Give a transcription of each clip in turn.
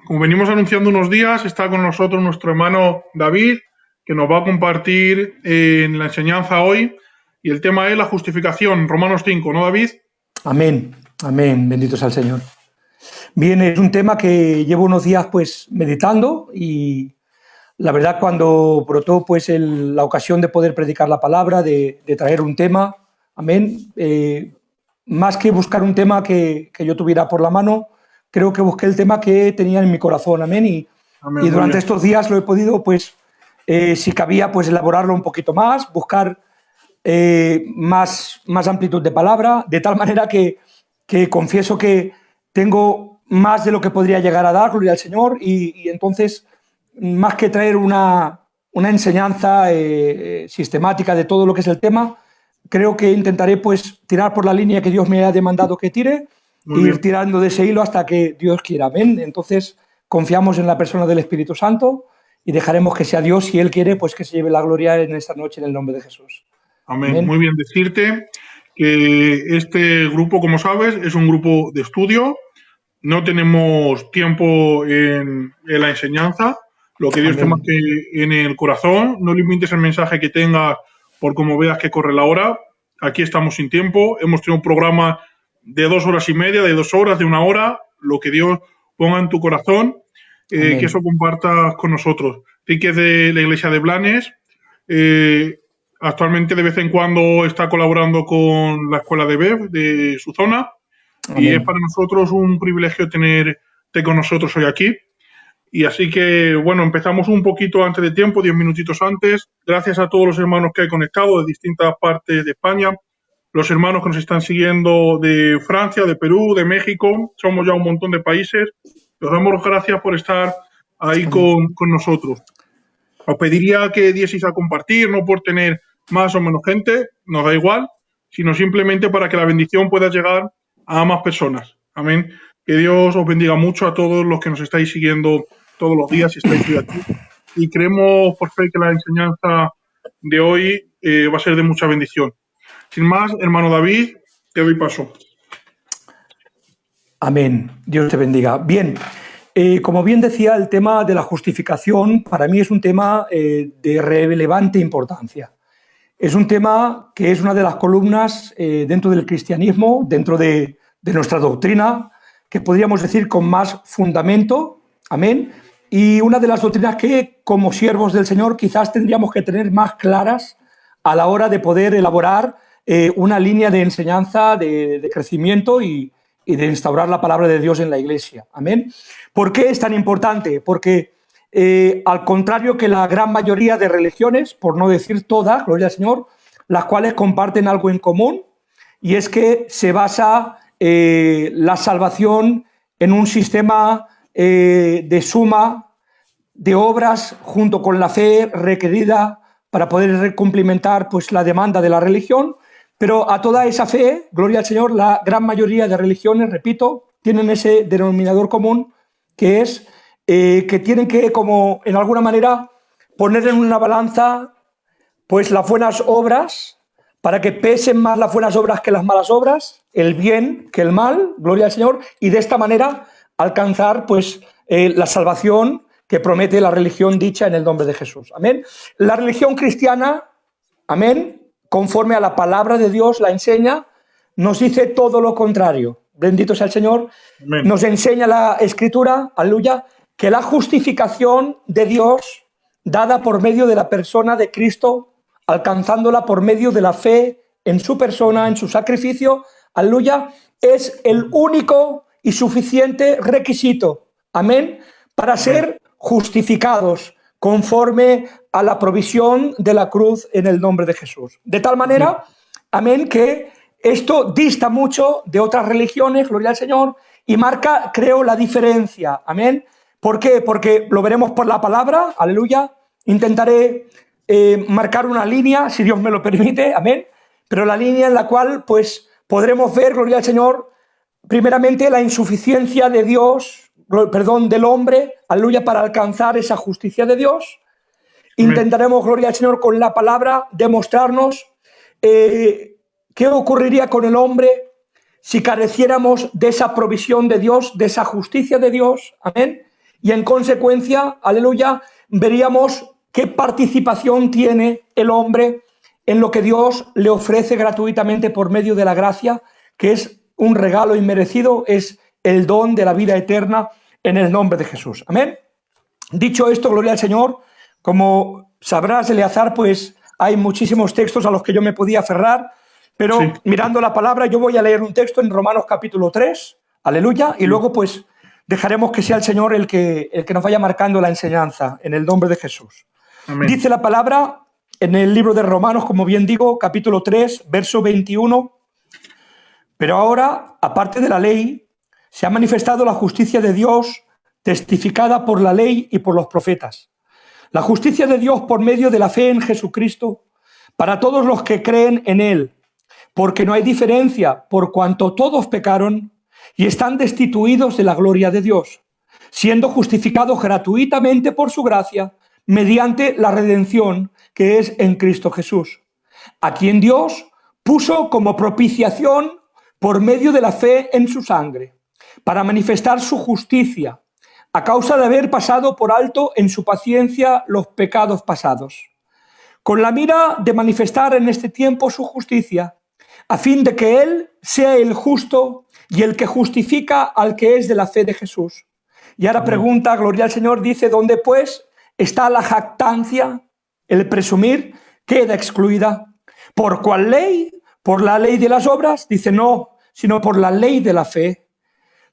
Como venimos anunciando unos días, está con nosotros nuestro hermano David, que nos va a compartir en la enseñanza hoy. Y el tema es la justificación, Romanos 5, ¿no, David? Amén, amén, bendito sea el Señor. Bien, es un tema que llevo unos días pues meditando y la verdad cuando brotó pues la ocasión de poder predicar la palabra, de traer un tema, amén, más que buscar un tema que yo tuviera por la mano, creo que busqué el tema que tenía en mi corazón, amén, Amén, y muy durante bien. estos días lo he podido pues, si cabía pues elaborarlo un poquito más, buscar más amplitud de palabra, de tal manera que confieso que tengo más de lo que podría llegar a dar, gloria al Señor, y entonces, más que traer una enseñanza sistemática de todo lo que es el tema, creo que intentaré pues tirar por la línea que Dios me ha demandado que tire, e Muy ir bien. tirando de ese hilo hasta que Dios quiera, amén. Entonces, confiamos en la persona del Espíritu Santo y dejaremos que sea Dios, si Él quiere, pues que se lleve la gloria en esta noche en el nombre de Jesús. Amén. Amén. Muy bien decirte que este grupo, como sabes, es un grupo de estudio. No tenemos tiempo en la enseñanza. Lo que Dios te Amén. marque en el corazón, no limites el mensaje que tengas por como veas que corre la hora. Aquí estamos sin tiempo. Hemos tenido un programa de 2 horas y media, de 2 horas, de 1 hora. Lo que Dios ponga en tu corazón, que eso Amén. compartas con nosotros. Enrique es de la iglesia de Blanes. eh, Actualmente de vez en cuando está colaborando con la escuela de BEF de su zona. Y es Amén. para nosotros un privilegio tenerte con nosotros hoy aquí. Y así que, bueno, empezamos un poquito antes de tiempo, 10 minutitos antes. Gracias a todos los hermanos que hay conectado de distintas partes de España, los hermanos que nos están siguiendo de Francia, de Perú, de México. Somos ya un montón de países. Os damos gracias por estar ahí Amén. con nosotros. Os pediría que dieseis a compartir, no por tener más o menos gente, nos da igual, sino simplemente para que la bendición pueda llegar a más personas. Amén. Que Dios os bendiga mucho a todos los que nos estáis siguiendo todos los días y estáis hoy aquí. Y creemos por fe que la enseñanza de hoy va a ser de mucha bendición. Sin más, hermano David, te doy paso. Amén. Dios te bendiga. Bien, como bien decía, el tema de la justificación para mí es un tema de relevante importancia. Es un tema que es una de las columnas dentro del cristianismo, dentro de nuestra doctrina, que podríamos decir con más fundamento, amén, y una de las doctrinas que como siervos del Señor quizás tendríamos que tener más claras a la hora de poder elaborar una línea de enseñanza, de crecimiento y de instaurar la palabra de Dios en la iglesia, amén. ¿Por qué es tan importante? Porque al contrario que la gran mayoría de religiones, por no decir todas, gloria al Señor, las cuales comparten algo en común, y es que se basa la salvación en un sistema de suma de obras junto con la fe requerida para poder cumplimentar pues, la demanda de la religión, pero a toda esa fe, gloria al Señor, la gran mayoría de religiones, repito, tienen ese denominador común que es que tienen que, como en alguna manera, poner en una balanza pues las buenas obras para que pesen más las buenas obras que las malas obras, el bien que el mal, gloria al Señor, y de esta manera alcanzar pues la salvación que promete la religión dicha en el nombre de Jesús. Amén. La religión cristiana, amén, conforme a la palabra de Dios la enseña, nos dice todo lo contrario. Bendito sea el Señor. Amén. Nos enseña la Escritura, aleluya, que la justificación de Dios dada por medio de la persona de Cristo, alcanzándola por medio de la fe en su persona, en su sacrificio, aleluya, es el único y suficiente requisito, amén, para ser justificados conforme a la provisión de la cruz en el nombre de Jesús. De tal manera, amén, que esto dista mucho de otras religiones, gloria al Señor, y marca, creo, la diferencia, amén. ¿Por qué? Porque lo veremos por la palabra, aleluya. Intentaré marcar una línea, si Dios me lo permite, amén. Pero la línea en la cual, pues, podremos ver, gloria al Señor, primeramente la insuficiencia de Dios, perdón, del hombre, aleluya, para alcanzar esa justicia de Dios. Amén. Intentaremos, gloria al Señor, con la palabra demostrarnos qué ocurriría con el hombre si careciéramos de esa provisión de Dios, de esa justicia de Dios, amén. Y en consecuencia, aleluya, veríamos qué participación tiene el hombre en lo que Dios le ofrece gratuitamente por medio de la gracia, que es un regalo inmerecido, es el don de la vida eterna en el nombre de Jesús. Amén. Dicho esto, gloria al Señor, como sabrás, Eleazar, pues hay muchísimos textos a los que yo me podía aferrar, pero sí, mirando la palabra, yo voy a leer un texto en Romanos capítulo 3, aleluya, y luego pues dejaremos que sea el Señor el que nos vaya marcando la enseñanza en el nombre de Jesús. Amén. Dice la palabra en el libro de Romanos, como bien digo, capítulo 3, verso 21, pero ahora, aparte de la ley, se ha manifestado la justicia de Dios testificada por la ley y por los profetas. La justicia de Dios por medio de la fe en Jesucristo para todos los que creen en Él, porque no hay diferencia por cuanto todos pecaron y están destituidos de la gloria de Dios, siendo justificados gratuitamente por su gracia mediante la redención que es en Cristo Jesús, a quien Dios puso como propiciación por medio de la fe en su sangre, para manifestar su justicia, a causa de haber pasado por alto en su paciencia los pecados pasados, con la mira de manifestar en este tiempo su justicia, a fin de que Él sea el justo y el que justifica al que es de la fe de Jesús. Y ahora pregunta, gloria al Señor, dice, ¿dónde pues está la jactancia? El presumir queda excluida. ¿Por cuál ley? ¿Por la ley de las obras? Dice, no, sino por la ley de la fe.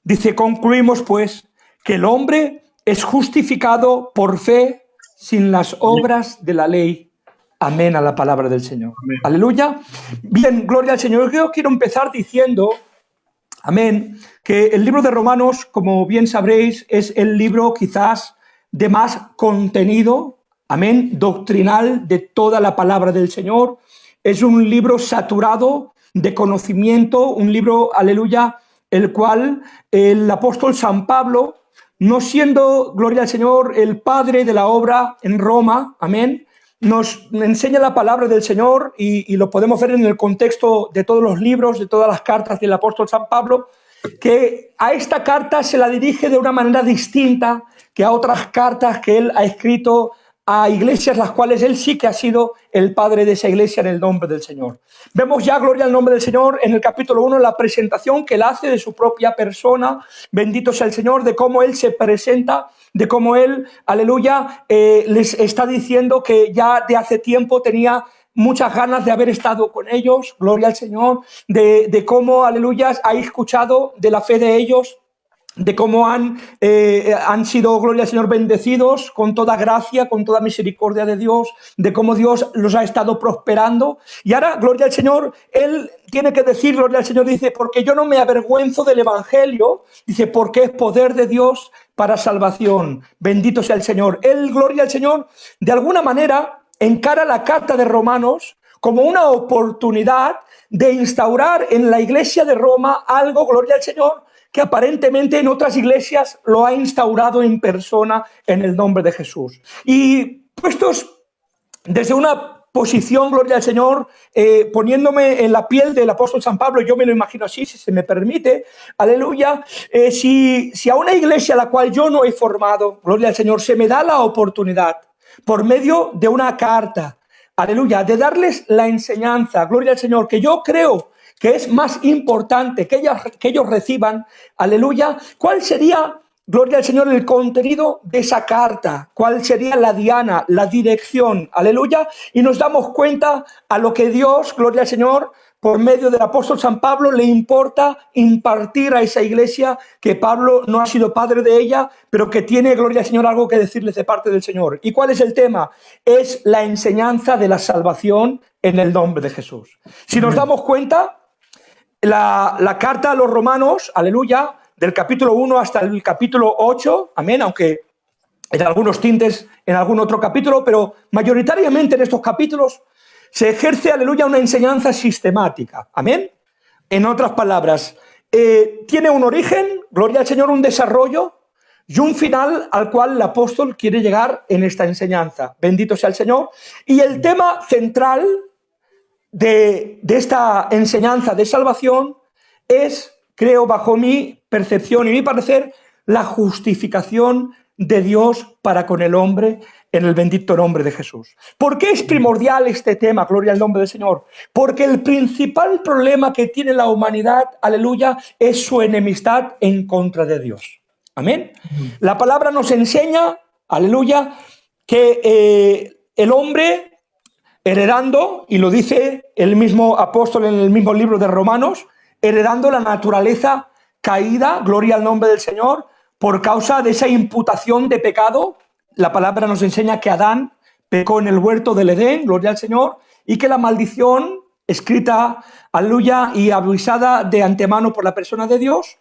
Dice, concluimos pues que el hombre es justificado por fe sin las obras de la ley. Amén a la palabra del Señor. Amén. Aleluya. Bien, gloria al Señor. Yo quiero empezar diciendo, amén, que el libro de Romanos, como bien sabréis, es el libro quizás de más contenido, amén, doctrinal de toda la palabra del Señor. Es un libro saturado de conocimiento, un libro, aleluya, el cual el apóstol San Pablo, no siendo, gloria al Señor, el padre de la obra en Roma, amén, nos enseña la palabra del Señor y lo podemos ver en el contexto de todos los libros, de todas las cartas del apóstol San Pablo, que a esta carta se la dirige de una manera distinta que a otras cartas que él ha escrito a iglesias las cuales él sí que ha sido el padre de esa iglesia en el nombre del Señor. Vemos ya, gloria al nombre del Señor, en el capítulo 1, la presentación que él hace de su propia persona, bendito sea el Señor, de cómo él se presenta, de cómo él, aleluya, les está diciendo que ya de hace tiempo tenía muchas ganas de haber estado con ellos, gloria al Señor, de cómo, aleluya, ha escuchado de la fe de ellos, de cómo han sido, gloria al Señor, bendecidos con toda gracia, con toda misericordia de Dios, de cómo Dios los ha estado prosperando. Y ahora, gloria al Señor, él tiene que decir, gloria al Señor, dice, porque yo no me avergüenzo del Evangelio, dice, porque es poder de Dios para salvación. Bendito sea el Señor. Él, gloria al Señor, de alguna manera encara la carta de Romanos como una oportunidad de instaurar en la iglesia de Roma algo, gloria al Señor, que aparentemente en otras iglesias lo ha instaurado en persona en el nombre de Jesús. Y puestos desde una posición, gloria al Señor, poniéndome en la piel del apóstol San Pablo, yo me lo imagino así, si se me permite, aleluya, si a una iglesia a la cual yo no he formado, gloria al Señor, se me da la oportunidad por medio de una carta, aleluya, de darles la enseñanza, gloria al Señor, que yo creo que es más importante que ellos reciban, aleluya, ¿cuál sería, gloria al Señor, el contenido de esa carta? ¿Cuál sería la diana, la dirección? Aleluya. Y nos damos cuenta a lo que Dios, gloria al Señor, por medio del apóstol San Pablo, le importa impartir a esa iglesia, que Pablo no ha sido padre de ella, pero que tiene, gloria al Señor, algo que decirles de parte del Señor. ¿Y cuál es el tema? Es la enseñanza de la salvación en el nombre de Jesús. Si nos damos cuenta, la carta a los romanos, aleluya, del capítulo 1 hasta el capítulo 8, amén, aunque en algunos tintes en algún otro capítulo, pero mayoritariamente en estos capítulos se ejerce, aleluya, una enseñanza sistemática, amén. En otras palabras, tiene un origen, gloria al Señor, un desarrollo y un final al cual el apóstol quiere llegar en esta enseñanza. Bendito sea el Señor. Y el tema central de esta enseñanza de salvación es, creo, bajo mi percepción y mi parecer, la justificación de Dios para con el hombre en el bendito nombre de Jesús. ¿Por qué es primordial este tema? Gloria al nombre del Señor. Porque el principal problema que tiene la humanidad, aleluya, es su enemistad en contra de Dios. Amén. La palabra nos enseña, aleluya, que el hombre heredando, y lo dice el mismo apóstol en el mismo libro de Romanos, heredando la naturaleza caída, gloria al nombre del Señor, por causa de esa imputación de pecado. La palabra nos enseña que Adán pecó en el huerto del Edén, gloria al Señor, y que la maldición escrita, aleluya, y avisada de antemano por la persona de Dios,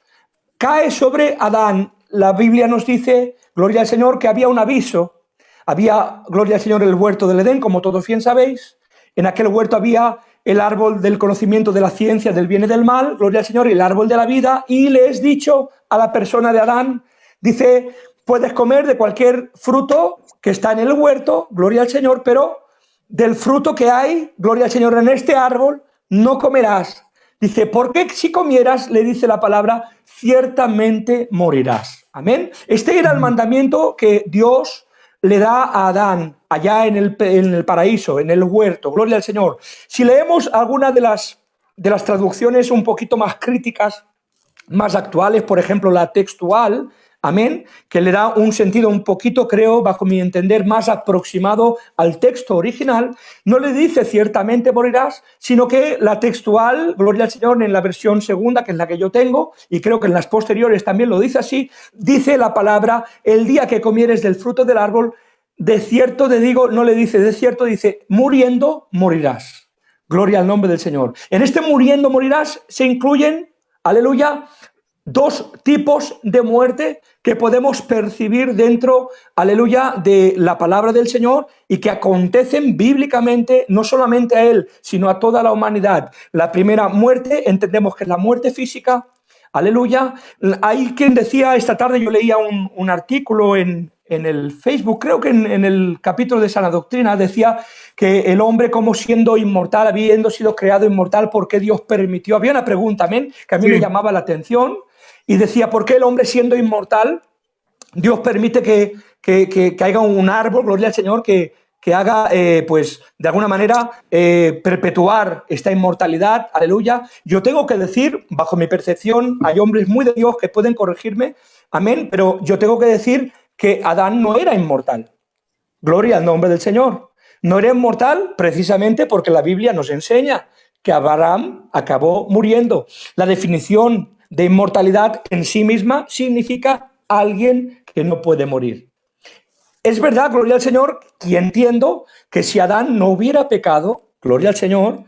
cae sobre Adán. La Biblia nos dice, gloria al Señor, que había un aviso. Había, gloria al Señor, el huerto del Edén, como todos bien sabéis. En aquel huerto había el árbol del conocimiento de la ciencia, del bien y del mal, gloria al Señor, y el árbol de la vida. Y le es dicho a la persona de Adán, dice, puedes comer de cualquier fruto que está en el huerto, gloria al Señor, pero del fruto que hay, gloria al Señor, en este árbol, no comerás. Dice, porque si comieras, le dice la palabra, ciertamente morirás. Amén. Este era el mandamiento que Dios le da a Adán allá en el paraíso, en el huerto. Gloria al Señor. Si leemos alguna de las traducciones un poquito más críticas, más actuales, por ejemplo, la textual, amén, que le da un sentido un poquito, creo, bajo mi entender, más aproximado al texto original, no le dice ciertamente morirás, sino que la textual, gloria al Señor, en la versión segunda, que es la que yo tengo, y creo que en las posteriores también lo dice así, dice la palabra, el día que comieres del fruto del árbol, de cierto te digo, no le dice de cierto, dice, muriendo morirás. Gloria al nombre del Señor. En este muriendo morirás se incluyen, aleluya, dos tipos de muerte que podemos percibir dentro, aleluya, de la palabra del Señor y que acontecen bíblicamente no solamente a Él, sino a toda la humanidad. La primera muerte, entendemos que es la muerte física, aleluya. Hay quien decía, esta tarde yo leía un artículo en el Facebook, creo que en el capítulo de Sana Doctrina, decía que el hombre, como siendo inmortal, habiendo sido creado inmortal, ¿por qué Dios permitió? Había una pregunta, amén, que a mí me llamaba la atención y decía, ¿por qué el hombre siendo inmortal, Dios permite que haya un árbol, gloria al Señor, que haga, pues, de alguna manera, perpetuar esta inmortalidad, aleluya? Yo tengo que decir, bajo mi percepción, hay hombres muy de Dios que pueden corregirme, amén, pero yo tengo que decir que Adán no era inmortal. Gloria al nombre del Señor. No era inmortal precisamente porque la Biblia nos enseña que Abraham acabó muriendo. La definición de inmortalidad en sí misma significa alguien que no puede morir. Es verdad, gloria al Señor, y entiendo que si Adán no hubiera pecado, gloria al Señor,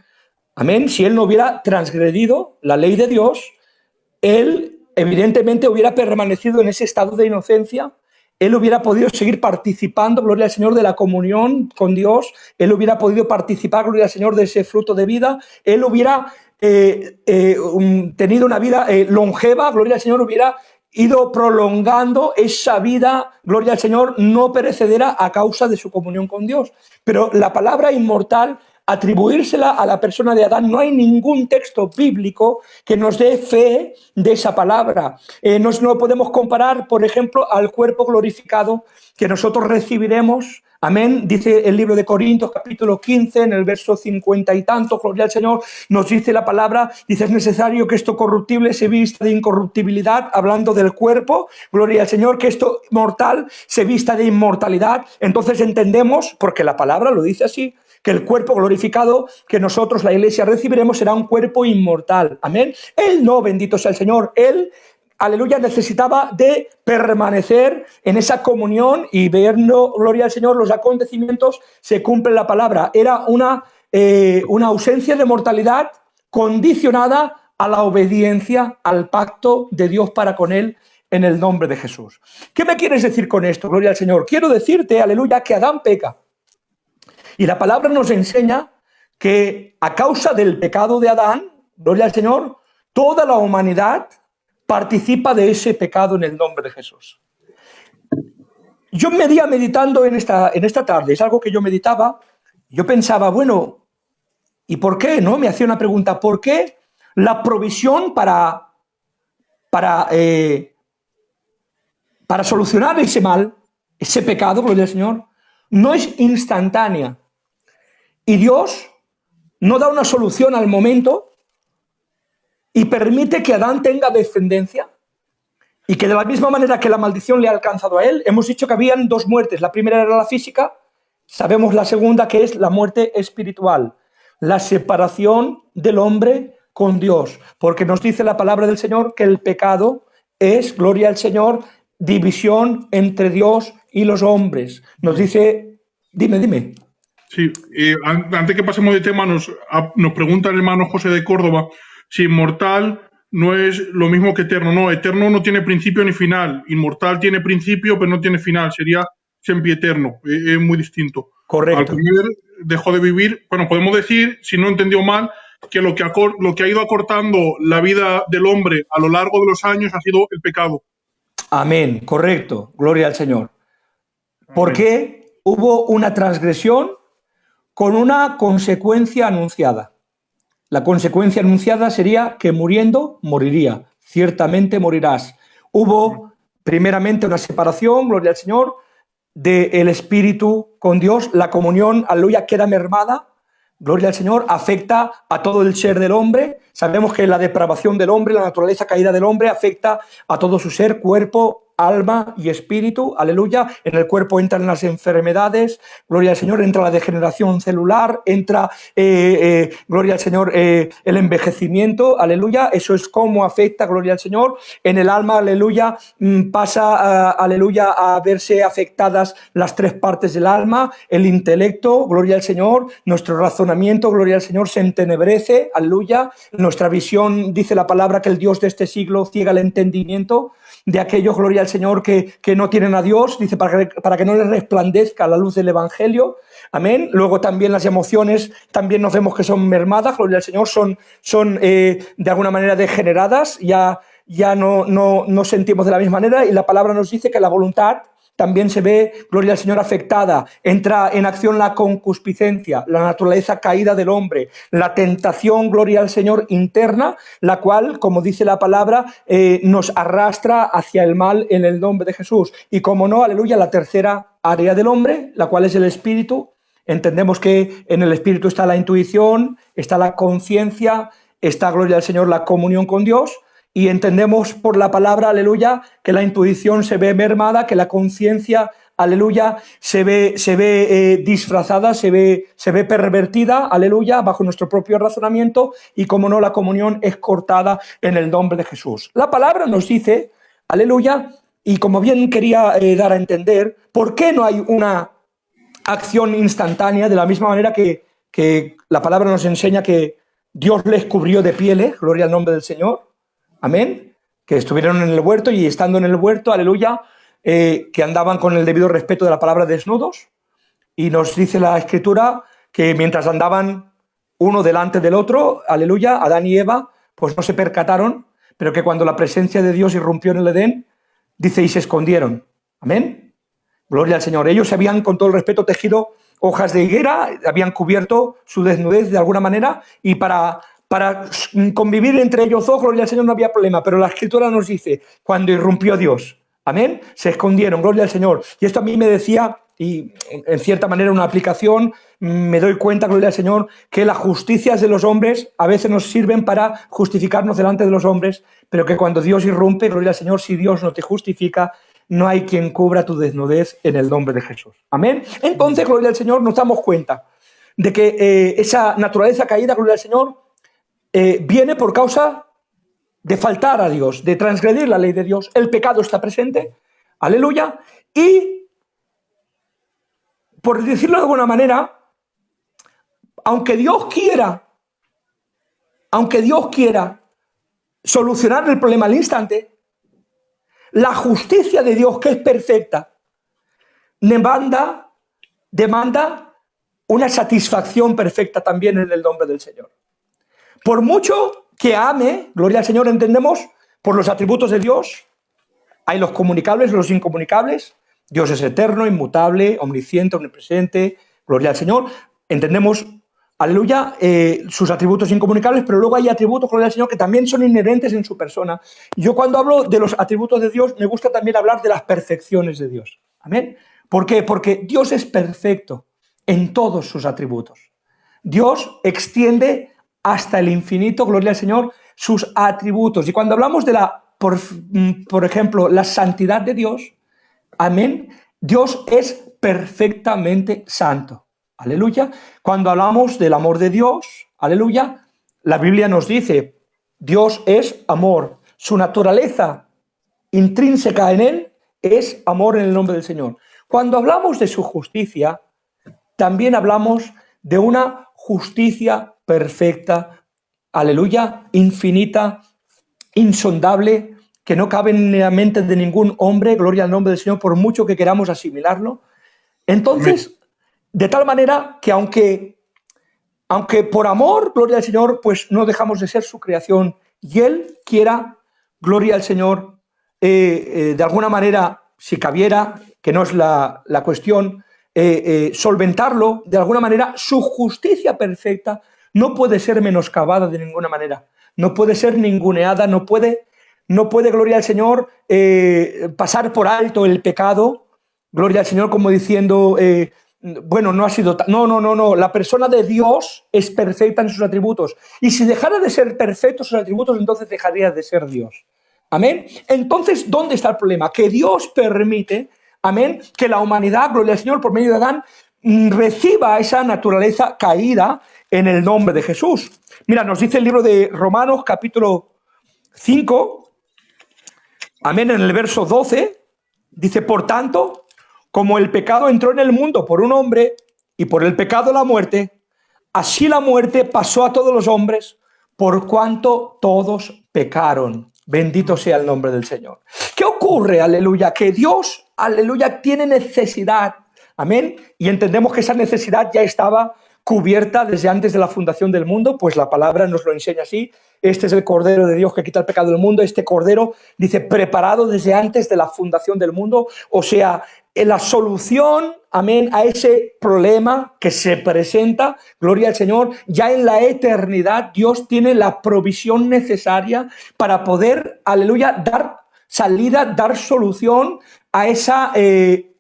amén, si él no hubiera transgredido la ley de Dios, él evidentemente hubiera permanecido en ese estado de inocencia. Él hubiera podido seguir participando, gloria al Señor, de la comunión con Dios. Él hubiera podido participar, gloria al Señor, de ese fruto de vida. Él hubiera tenido una vida longeva, gloria al Señor, hubiera ido prolongando esa vida, gloria al Señor, no perecedera a causa de su comunión con Dios. Pero la palabra inmortal, atribuírsela a la persona de Adán, no hay ningún texto bíblico que nos dé fe de esa palabra. No podemos comparar, por ejemplo, al cuerpo glorificado que nosotros recibiremos. Amén. Dice el libro de Corintios, capítulo 15, en el verso 50 y tanto, gloria al Señor, nos dice la palabra, dice, es necesario que esto corruptible se vista de incorruptibilidad, hablando del cuerpo, gloria al Señor, que esto mortal se vista de inmortalidad. Entonces entendemos, porque la palabra lo dice así, que el cuerpo glorificado que nosotros, la iglesia, recibiremos será un cuerpo inmortal. Amén. Él no, bendito sea el Señor, él, aleluya, necesitaba de permanecer en esa comunión y verlo, gloria al Señor, los acontecimientos se cumplen la palabra. Era una ausencia de mortalidad condicionada a la obediencia al pacto de Dios para con él en el nombre de Jesús. ¿Qué me quieres decir con esto, gloria al Señor? Quiero decirte, aleluya, que Adán peca. Y la palabra nos enseña que a causa del pecado de Adán, gloria al Señor, toda la humanidad participa de ese pecado en el nombre de Jesús. Yo me veía meditando en esta tarde, es algo que yo meditaba, yo pensaba, bueno, ¿y por qué? ¿No? Me hacía una pregunta, ¿por qué la provisión para para solucionar ese mal, ese pecado, gloria al Señor, no es instantánea. Y Dios no da una solución al momento y permite que Adán tenga descendencia y que de la misma manera que la maldición le ha alcanzado a él, hemos dicho que habían dos muertes. La primera era la física, sabemos la segunda, que es la muerte espiritual, la separación del hombre con Dios, porque nos dice la palabra del Señor que el pecado es, gloria al Señor, división entre Dios y los hombres. Nos dice, dime. Sí, antes que pasemos de tema, nos pregunta el hermano José de Córdoba si inmortal no es lo mismo que eterno. No, eterno no tiene principio ni final. Inmortal tiene principio, pero no tiene final. Sería sempieterno. Es muy distinto. Correcto. Al primer dejó de vivir. Bueno, podemos decir, si no entendió mal, que lo que ha ido acortando la vida del hombre a lo largo de los años ha sido el pecado. Amén, correcto. Gloria al Señor. Porque hubo una transgresión con una consecuencia anunciada. La consecuencia anunciada sería que muriendo, moriría. Ciertamente morirás. Hubo primeramente una separación, gloria al Señor, del Espíritu con Dios. La comunión, aleluya, queda mermada. Gloria al Señor, afecta a todo el ser del hombre. Sabemos que la depravación del hombre, la naturaleza caída del hombre, afecta a todo su ser, cuerpo, alma y espíritu, aleluya. En el cuerpo entran las enfermedades, gloria al Señor, entra la degeneración celular, entra, gloria al Señor, el envejecimiento, aleluya. Eso es cómo afecta, gloria al Señor. En el alma, aleluya, pasa, aleluya, a verse afectadas las tres partes del alma, el intelecto, gloria al Señor, nuestro razonamiento, gloria al Señor, se entenebrece, aleluya. Nuestra visión, dice la palabra, que el Dios de este siglo ciega el entendimiento de aquellos, gloria al Señor, que no tienen a Dios, dice, para que no les resplandezca la luz del Evangelio. Amén. Luego también las emociones, también nos vemos que son mermadas, gloria al Señor, son de alguna manera degeneradas, ya no sentimos de la misma manera, y la palabra nos dice que la voluntad también se ve, gloria al Señor, afectada. Entra en acción la concupiscencia, la naturaleza caída del hombre, la tentación, gloria al Señor, interna, la cual, como dice la palabra, nos arrastra hacia el mal en el nombre de Jesús. Y como no, aleluya, la tercera área del hombre, la cual es el espíritu. Entendemos que en el espíritu está la intuición, está la conciencia, está, gloria al Señor, la comunión con Dios. Y entendemos por la palabra, aleluya, que la intuición se ve mermada, que la conciencia, aleluya, se ve disfrazada, se ve pervertida, aleluya, bajo nuestro propio razonamiento, y como no, la comunión es cortada en el nombre de Jesús. La palabra nos dice, aleluya, y como bien quería dar a entender, ¿por qué no hay una acción instantánea? De la misma manera que la palabra nos enseña que Dios les cubrió de pieles, gloria al nombre del Señor. Amén, que estuvieron en el huerto y estando en el huerto, aleluya, que andaban con el debido respeto de la palabra desnudos, y nos dice la Escritura que mientras andaban uno delante del otro, aleluya, Adán y Eva, pues no se percataron, pero que cuando la presencia de Dios irrumpió en el Edén, dice, y se escondieron. Amén, gloria al Señor. Ellos se habían, con todo el respeto, tejido hojas de higuera, habían cubierto su desnudez de alguna manera, y para convivir entre ellos dos, gloria al Señor, no había problema, pero la Escritura nos dice, cuando irrumpió Dios, amén, se escondieron, gloria al Señor. Y esto a mí me decía, y en cierta manera una aplicación, me doy cuenta, gloria al Señor, que las justicias de los hombres a veces nos sirven para justificarnos delante de los hombres, pero que cuando Dios irrumpe, gloria al Señor, si Dios no te justifica, no hay quien cubra tu desnudez en el nombre de Jesús. Amén. Entonces, gloria al Señor, nos damos cuenta de que esa naturaleza caída, gloria al Señor, viene por causa de faltar a Dios, de transgredir la ley de Dios. El pecado está presente, aleluya, y por decirlo de alguna manera, aunque Dios quiera solucionar el problema al instante, la justicia de Dios, que es perfecta, demanda una satisfacción perfecta también en el nombre del Señor. Por mucho que ame, gloria al Señor, entendemos, por los atributos de Dios, hay los comunicables, los incomunicables. Dios es eterno, inmutable, omnisciente, omnipresente, gloria al Señor. Entendemos aleluya, sus atributos incomunicables, pero luego hay atributos, gloria al Señor, que también son inherentes en su persona. Yo cuando hablo de los atributos de Dios, me gusta también hablar de las perfecciones de Dios. ¿Amén? ¿Por qué? Porque Dios es perfecto en todos sus atributos. Dios extiende hasta el infinito, gloria al Señor, sus atributos. Y cuando hablamos de por ejemplo, la santidad de Dios, amén, Dios es perfectamente santo. Aleluya. Cuando hablamos del amor de Dios, aleluya, la Biblia nos dice, Dios es amor. Su naturaleza intrínseca en él es amor en el nombre del Señor. Cuando hablamos de su justicia, también hablamos de una justicia perfecta, aleluya, infinita, insondable, que no cabe en la mente de ningún hombre, gloria al nombre del Señor, por mucho que queramos asimilarlo. Entonces, de tal manera que aunque por amor, gloria al Señor, pues no dejamos de ser su creación y Él quiera, gloria al Señor, de alguna manera, si cabiera, que no es la cuestión, solventarlo, de alguna manera, su justicia perfecta no puede ser menoscabada de ninguna manera, no puede ser ninguneada, no puede, gloria al Señor, pasar por alto el pecado, gloria al Señor, como diciendo, bueno, no ha sido... No. La persona de Dios es perfecta en sus atributos. Y si dejara de ser perfecto sus atributos, entonces dejaría de ser Dios. Amén. Entonces, ¿dónde está el problema? Que Dios permite, amén, que la humanidad, gloria al Señor, por medio de Adán, reciba esa naturaleza caída en el nombre de Jesús. Mira, nos dice el libro de Romanos, capítulo 5, amén, en el verso 12, dice, por tanto, como el pecado entró en el mundo por un hombre y por el pecado la muerte, así la muerte pasó a todos los hombres por cuanto todos pecaron. Bendito sea el nombre del Señor. ¿Qué ocurre? Aleluya. Que Dios, aleluya, tiene necesidad. Amén. Y entendemos que esa necesidad ya estaba cubierta desde antes de la fundación del mundo, pues la palabra nos lo enseña así. Este es el Cordero de Dios que quita el pecado del mundo. Este Cordero, dice, preparado desde antes de la fundación del mundo. O sea, la solución, amén, a ese problema que se presenta, gloria al Señor, ya en la eternidad Dios tiene la provisión necesaria para poder, aleluya, dar salida, dar solución a esa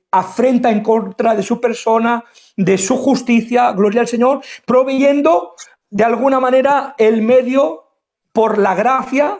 afrenta en contra de su persona, de su justicia, gloria al Señor, proveyendo de alguna manera el medio por la gracia.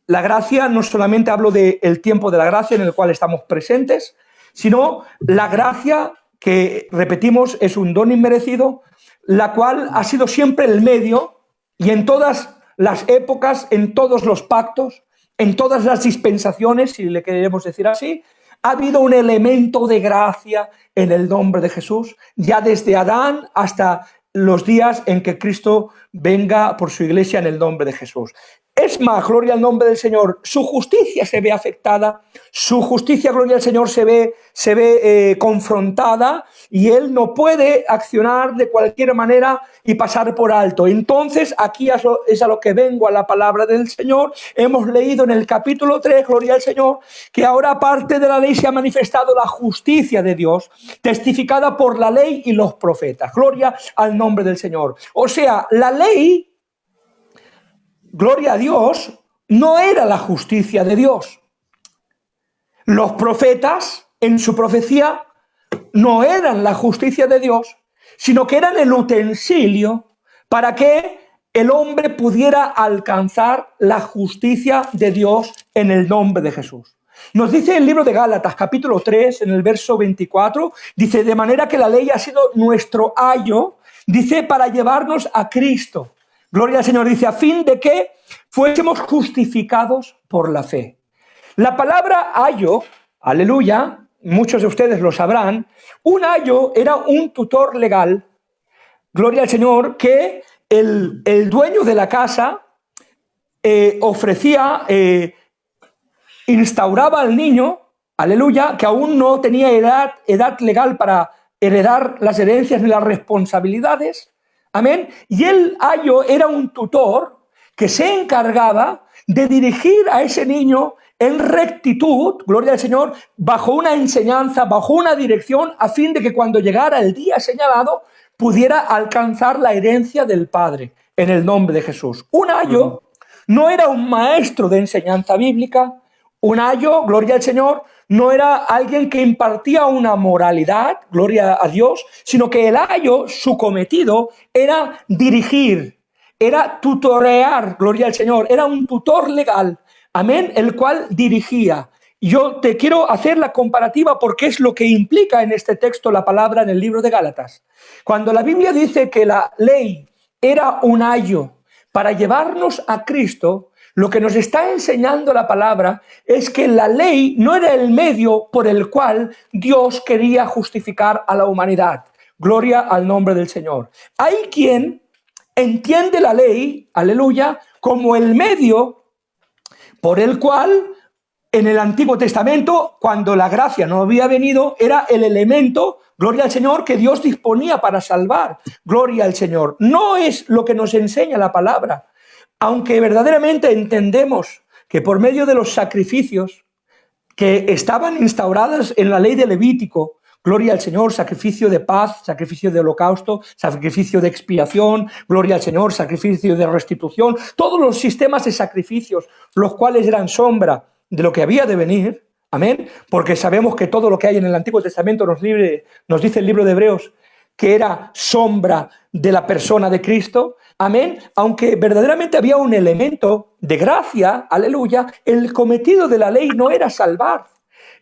La gracia, no solamente hablo del tiempo de la gracia en el cual estamos presentes, sino la gracia que, repetimos, es un don inmerecido, la cual ha sido siempre el medio y en todas las épocas, en todos los pactos, en todas las dispensaciones, si le queremos decir así, ha habido un elemento de gracia en el nombre de Jesús, ya desde Adán hasta los días en que Cristo venga por su iglesia en el nombre de Jesús. Es más, gloria al nombre del Señor, su justicia se ve afectada, su justicia, gloria al Señor, se ve confrontada y Él no puede accionar de cualquier manera y pasar por alto. Entonces, aquí es a lo que vengo, a la palabra del Señor. Hemos leído en el capítulo 3, gloria al Señor, que ahora aparte de la ley se ha manifestado la justicia de Dios, testificada por la ley y los profetas. Gloria al nombre del Señor. O sea, la ley, gloria a Dios, no era la justicia de Dios. Los profetas, en su profecía, no eran la justicia de Dios, sino que eran el utensilio para que el hombre pudiera alcanzar la justicia de Dios en el nombre de Jesús. Nos dice el libro de Gálatas, capítulo 3, en el verso 24, dice, de manera que la ley ha sido nuestro ayo, dice, para llevarnos a Cristo. Gloria al Señor, dice, a fin de que fuésemos justificados por la fe. La palabra ayo, aleluya, muchos de ustedes lo sabrán, un ayo era un tutor legal, gloria al Señor, que el dueño de la casa ofrecía, instauraba al niño, aleluya, que aún no tenía edad legal para heredar las herencias ni las responsabilidades. Amén. Y el ayo era un tutor que se encargaba de dirigir a ese niño en rectitud, gloria al Señor, bajo una enseñanza, bajo una dirección, a fin de que cuando llegara el día señalado pudiera alcanzar la herencia del Padre en el nombre de Jesús. Un ayo no era un maestro de enseñanza bíblica. Un ayo, gloria al Señor, no era alguien que impartía una moralidad, gloria a Dios, sino que el ayo, su cometido, era dirigir, era tutorear, gloria al Señor, era un tutor legal, amén, el cual dirigía. Yo te quiero hacer la comparativa porque es lo que implica en este texto la palabra en el libro de Gálatas. Cuando la Biblia dice que la ley era un ayo para llevarnos a Cristo, lo que nos está enseñando la palabra es que la ley no era el medio por el cual Dios quería justificar a la humanidad. Gloria al nombre del Señor. Hay quien entiende la ley, aleluya, como el medio por el cual en el Antiguo Testamento, cuando la gracia no había venido, era el elemento, gloria al Señor, que Dios disponía para salvar. Gloria al Señor. No es lo que nos enseña la palabra. Aunque verdaderamente entendemos que por medio de los sacrificios que estaban instaurados en la ley de Levítico, gloria al Señor, sacrificio de paz, sacrificio de holocausto, sacrificio de expiación, gloria al Señor, sacrificio de restitución, todos los sistemas de sacrificios, los cuales eran sombra de lo que había de venir, amén, porque sabemos que todo lo que hay en el Antiguo Testamento nos dice el libro de Hebreos que era sombra de la persona de Cristo, amén, aunque verdaderamente había un elemento de gracia, aleluya, el cometido de la ley no era salvar,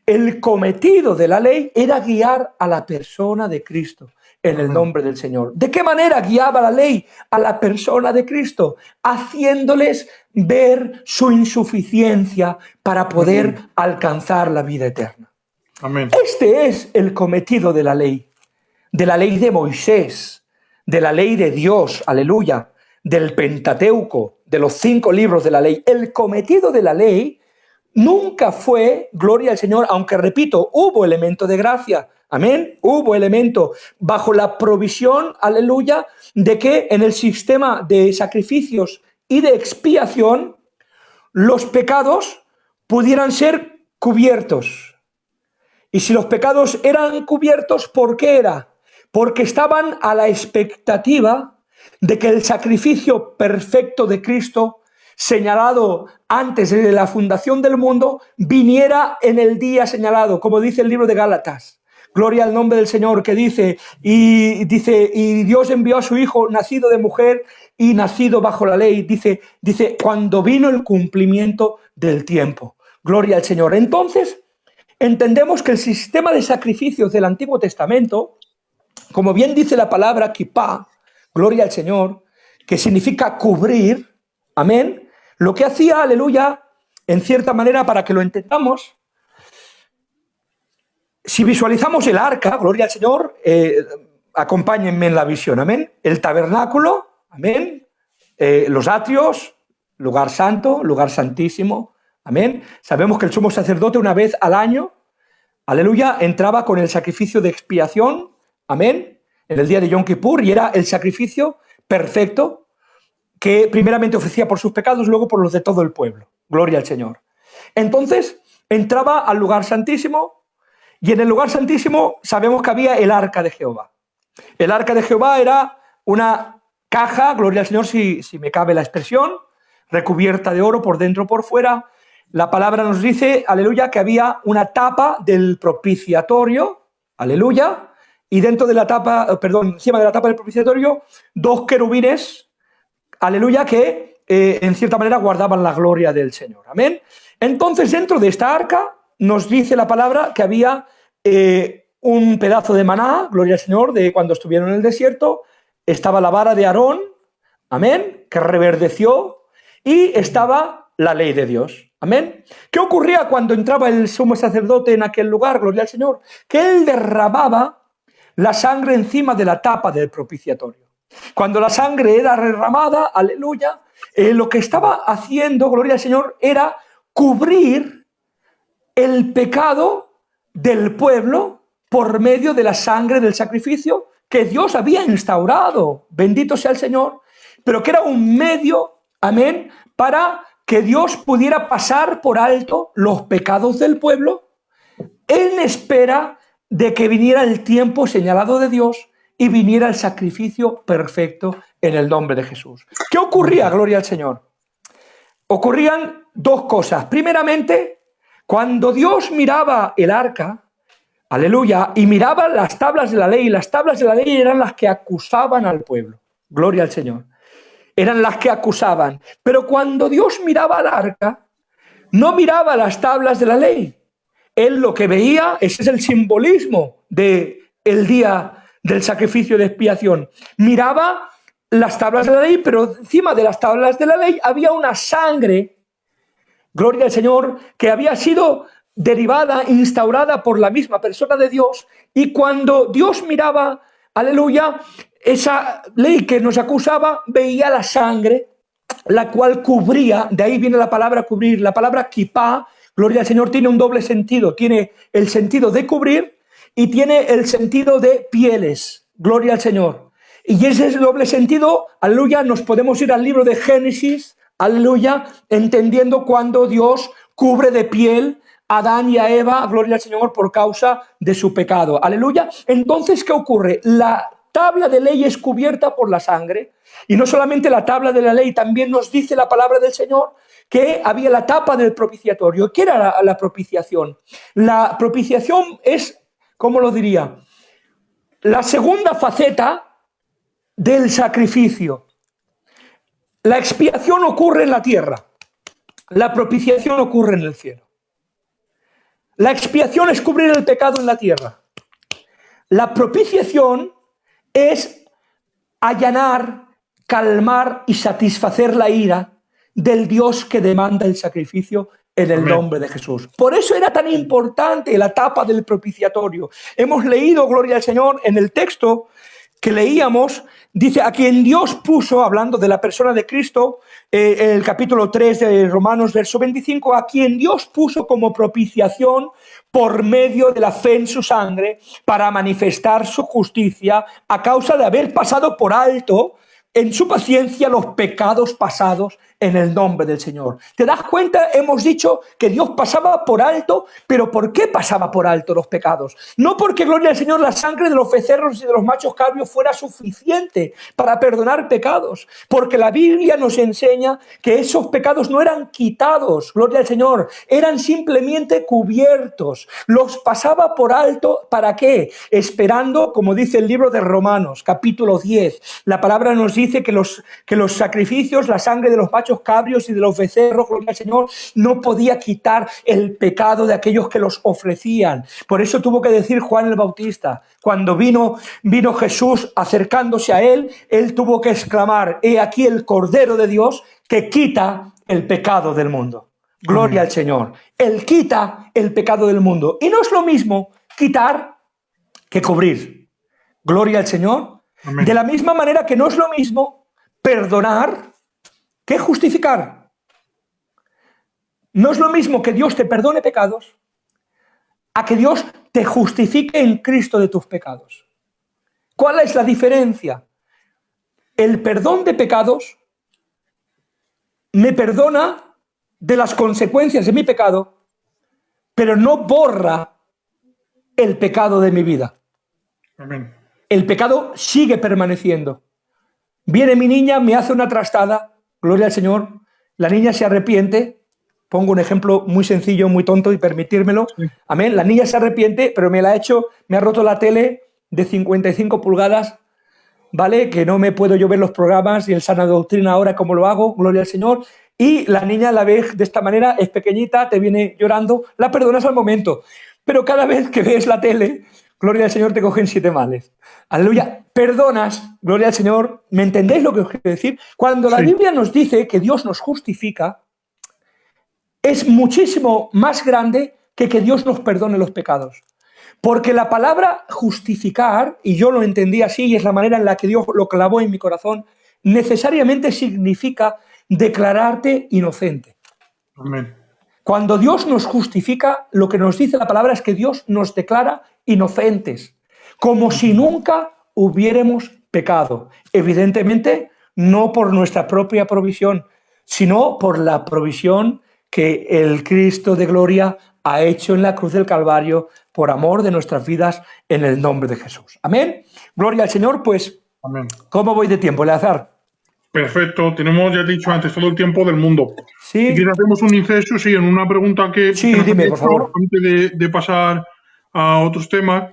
el cometido de la ley era guiar a la persona de Cristo en el nombre del Señor. ¿De qué manera guiaba la ley a la persona de Cristo? Haciéndoles ver su insuficiencia para poder alcanzar la vida eterna. Amén. Este es el cometido de la ley de Moisés, de la ley de Dios, aleluya, del Pentateuco, de los 5 libros de la ley. El cometido de la ley nunca fue, gloria al Señor, aunque repito, hubo elemento de gracia, amén, hubo elemento bajo la provisión, aleluya, de que en el sistema de sacrificios y de expiación los pecados pudieran ser cubiertos. Y si los pecados eran cubiertos, ¿por qué era? Porque estaban a la expectativa de que el sacrificio perfecto de Cristo, señalado antes de la fundación del mundo, viniera en el día señalado, como dice el libro de Gálatas. Gloria al nombre del Señor, que dice, y Dios envió a su Hijo, nacido de mujer y nacido bajo la ley. Dice, cuando vino el cumplimiento del tiempo. Gloria al Señor. Entonces, entendemos que el sistema de sacrificios del Antiguo Testamento, como bien dice la palabra kipá, gloria al Señor, que significa cubrir, amén, lo que hacía, aleluya, en cierta manera, para que lo entendamos, si visualizamos el arca, gloria al Señor, acompáñenme en la visión, amén, el tabernáculo, amén, los atrios, lugar santo, lugar santísimo, amén. Sabemos que el sumo sacerdote una vez al año, aleluya, entraba con el sacrificio de expiación, amén, en el día de Yom Kippur, y era el sacrificio perfecto que primeramente ofrecía por sus pecados, luego por los de todo el pueblo. Gloria al Señor. Entonces, entraba al lugar santísimo, y en el lugar santísimo sabemos que había el arca de Jehová. El arca de Jehová era una caja, gloria al Señor, si me cabe la expresión, recubierta de oro por dentro y por fuera. La palabra nos dice, aleluya, que había una tapa del propiciatorio, aleluya, y dentro de la tapa, encima de la tapa del propiciatorio, 2 querubines, aleluya, que en cierta manera guardaban la gloria del Señor. Amén. Entonces, dentro de esta arca nos dice la palabra que había un pedazo de maná, gloria al Señor, de cuando estuvieron en el desierto, estaba la vara de Aarón, amén, que reverdeció, y estaba la ley de Dios. Amén. ¿Qué ocurría cuando entraba el sumo sacerdote en aquel lugar? Gloria al Señor. Que él derramaba la sangre encima de la tapa del propiciatorio. Cuando la sangre era derramada, aleluya, lo que estaba haciendo, gloria al Señor, era cubrir el pecado del pueblo por medio de la sangre del sacrificio que Dios había instaurado. Bendito sea el Señor. Pero que era un medio, amén, para que Dios pudiera pasar por alto los pecados del pueblo en espera de que viniera el tiempo señalado de Dios y viniera el sacrificio perfecto en el nombre de Jesús. ¿Qué ocurría? Gloria al Señor. Ocurrían dos cosas. Primeramente, cuando Dios miraba el arca, aleluya, y miraba las tablas de la ley, y las tablas de la ley eran las que acusaban al pueblo. Gloria al Señor. Eran las que acusaban. Pero cuando Dios miraba al arca, no miraba las tablas de la ley. Él lo que veía, ese es el simbolismo del día del sacrificio de expiación. Miraba las tablas de la ley, pero encima de las tablas de la ley había una sangre, gloria al Señor, que había sido derivada, instaurada por la misma persona de Dios. Y cuando Dios miraba, aleluya, esa ley que nos acusaba, veía la sangre, la cual cubría, de ahí viene la palabra cubrir, la palabra kipá, gloria al Señor, tiene un doble sentido, tiene el sentido de cubrir y tiene el sentido de pieles, gloria al Señor. Y ese es el doble sentido, aleluya, nos podemos ir al libro de Génesis, aleluya, entendiendo cuando Dios cubre de piel a Adán y a Eva, gloria al Señor, por causa de su pecado, aleluya. Entonces, ¿qué ocurre? La tabla de ley es cubierta por la sangre, y no solamente la tabla de la ley, también nos dice la palabra del Señor que había la tapa del propiciatorio. ¿Qué era la propiciación? La propiciación es, ¿cómo lo diría? La segunda faceta del sacrificio. La expiación ocurre en la tierra, la propiciación ocurre en el cielo. La expiación es cubrir el pecado en la tierra. La propiciación es allanar, calmar y satisfacer la ira del Dios que demanda el sacrificio en el nombre de Jesús. Por eso era tan importante la tapa del propiciatorio. Hemos leído, gloria al Señor, en el texto que leíamos, dice, a quien Dios puso, hablando de la persona de Cristo, el capítulo 3 de Romanos, verso 25, a quien Dios puso como propiciación por medio de la fe en su sangre para manifestar su justicia a causa de haber pasado por alto en su paciencia los pecados pasados en el nombre del Señor. ¿Te das cuenta? Hemos dicho que Dios pasaba por alto, pero ¿por qué pasaba por alto los pecados? No porque, gloria al Señor, la sangre de los becerros y de los machos cabríos fuera suficiente para perdonar pecados, porque la Biblia nos enseña que esos pecados no eran quitados, gloria al Señor, eran simplemente cubiertos. Los pasaba por alto, ¿para qué? Esperando, como dice el libro de Romanos, capítulo 10, la palabra nos dice que los sacrificios, la sangre de los machos cabrios y de los becerros, gloria al Señor, no podía quitar el pecado de aquellos que los ofrecían. Por eso tuvo que decir Juan el Bautista, cuando vino Jesús acercándose a él tuvo que exclamar, he aquí el Cordero de Dios que quita el pecado del mundo. Gloria al Señor. Él quita el pecado del mundo. Y no es lo mismo quitar que cubrir. Gloria al Señor. Amén. De la misma manera que no es lo mismo perdonar que justificar. No es lo mismo que Dios te perdone pecados a que Dios te justifique en Cristo de tus pecados. ¿Cuál es la diferencia? El perdón de pecados me perdona de las consecuencias de mi pecado, pero no borra el pecado de mi vida. Amén. El pecado sigue permaneciendo. Viene mi niña, me hace una trastada, gloria al Señor, la niña se arrepiente, pongo un ejemplo muy sencillo, muy tonto y permitírmelo, sí. Amén, la niña se arrepiente, pero me ha roto la tele de 55 pulgadas, ¿vale? Que no me puedo yo ver los programas y el Sana Doctrina ahora como lo hago, gloria al Señor, y la niña la ves de esta manera, es pequeñita, te viene llorando, la perdonas al momento, pero cada vez que ves la tele, gloria al Señor, te cogen 7 males. Aleluya, perdonas, gloria al Señor. ¿Me entendéis lo que os quiero decir? Cuando la Biblia nos dice que Dios nos justifica, es muchísimo más grande que Dios nos perdone los pecados. Porque la palabra justificar, y yo lo entendí así, y es la manera en la que Dios lo clavó en mi corazón, necesariamente significa declararte inocente. Amén. Cuando Dios nos justifica, lo que nos dice la palabra es que Dios nos declara inocentes, como si nunca hubiéramos pecado. Evidentemente, no por nuestra propia provisión, sino por la provisión que el Cristo de gloria ha hecho en la cruz del Calvario por amor de nuestras vidas en el nombre de Jesús. Amén. Gloria al Señor. Pues, Amén. ¿cómo voy de tiempo, Eleazar? Perfecto, tenemos, ya he dicho antes, todo el tiempo del mundo. Sí. Si quieres hacemos un inciso, sí, en una pregunta que Sí, nos han dime, hecho por favor. antes de pasar a otros temas.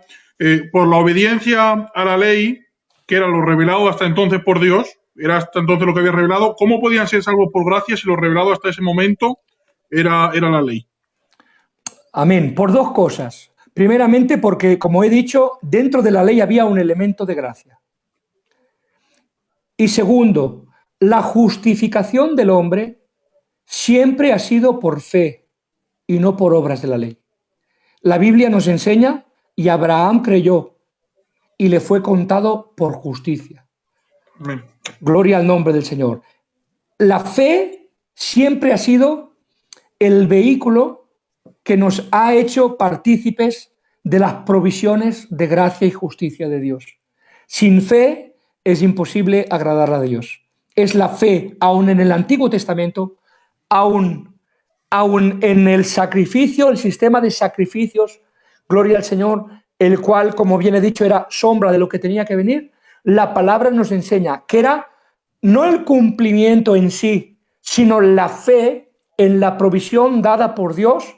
Por la obediencia a la ley, que era lo revelado hasta entonces por Dios, era hasta entonces lo que había revelado, ¿cómo podían ser salvos por gracia si lo revelado hasta ese momento era la ley? Amén. Por dos cosas. Primeramente, porque, como he dicho, dentro de la ley había un elemento de gracia. Y segundo, la justificación del hombre siempre ha sido por fe y no por obras de la ley. La Biblia nos enseña, y Abraham creyó y le fue contado por justicia. Amén. Gloria al nombre del Señor. La fe siempre ha sido el vehículo que nos ha hecho partícipes de las provisiones de gracia y justicia de Dios. Sin fe es imposible agradar a Dios. Es la fe, aún en el Antiguo Testamento, aún en el sacrificio, el sistema de sacrificios, gloria al Señor, el cual, como bien he dicho, era sombra de lo que tenía que venir. La palabra nos enseña que era no el cumplimiento en sí, sino la fe en la provisión dada por Dios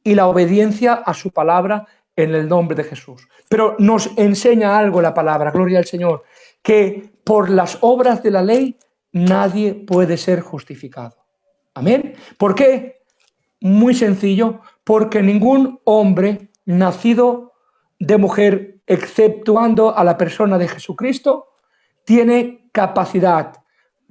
y la obediencia a su palabra en el nombre de Jesús. Pero nos enseña algo la palabra, gloria al Señor, que por las obras de la ley nadie puede ser justificado. Amén. ¿Por qué? Muy sencillo, porque ningún hombre nacido de mujer, exceptuando a la persona de Jesucristo, tiene capacidad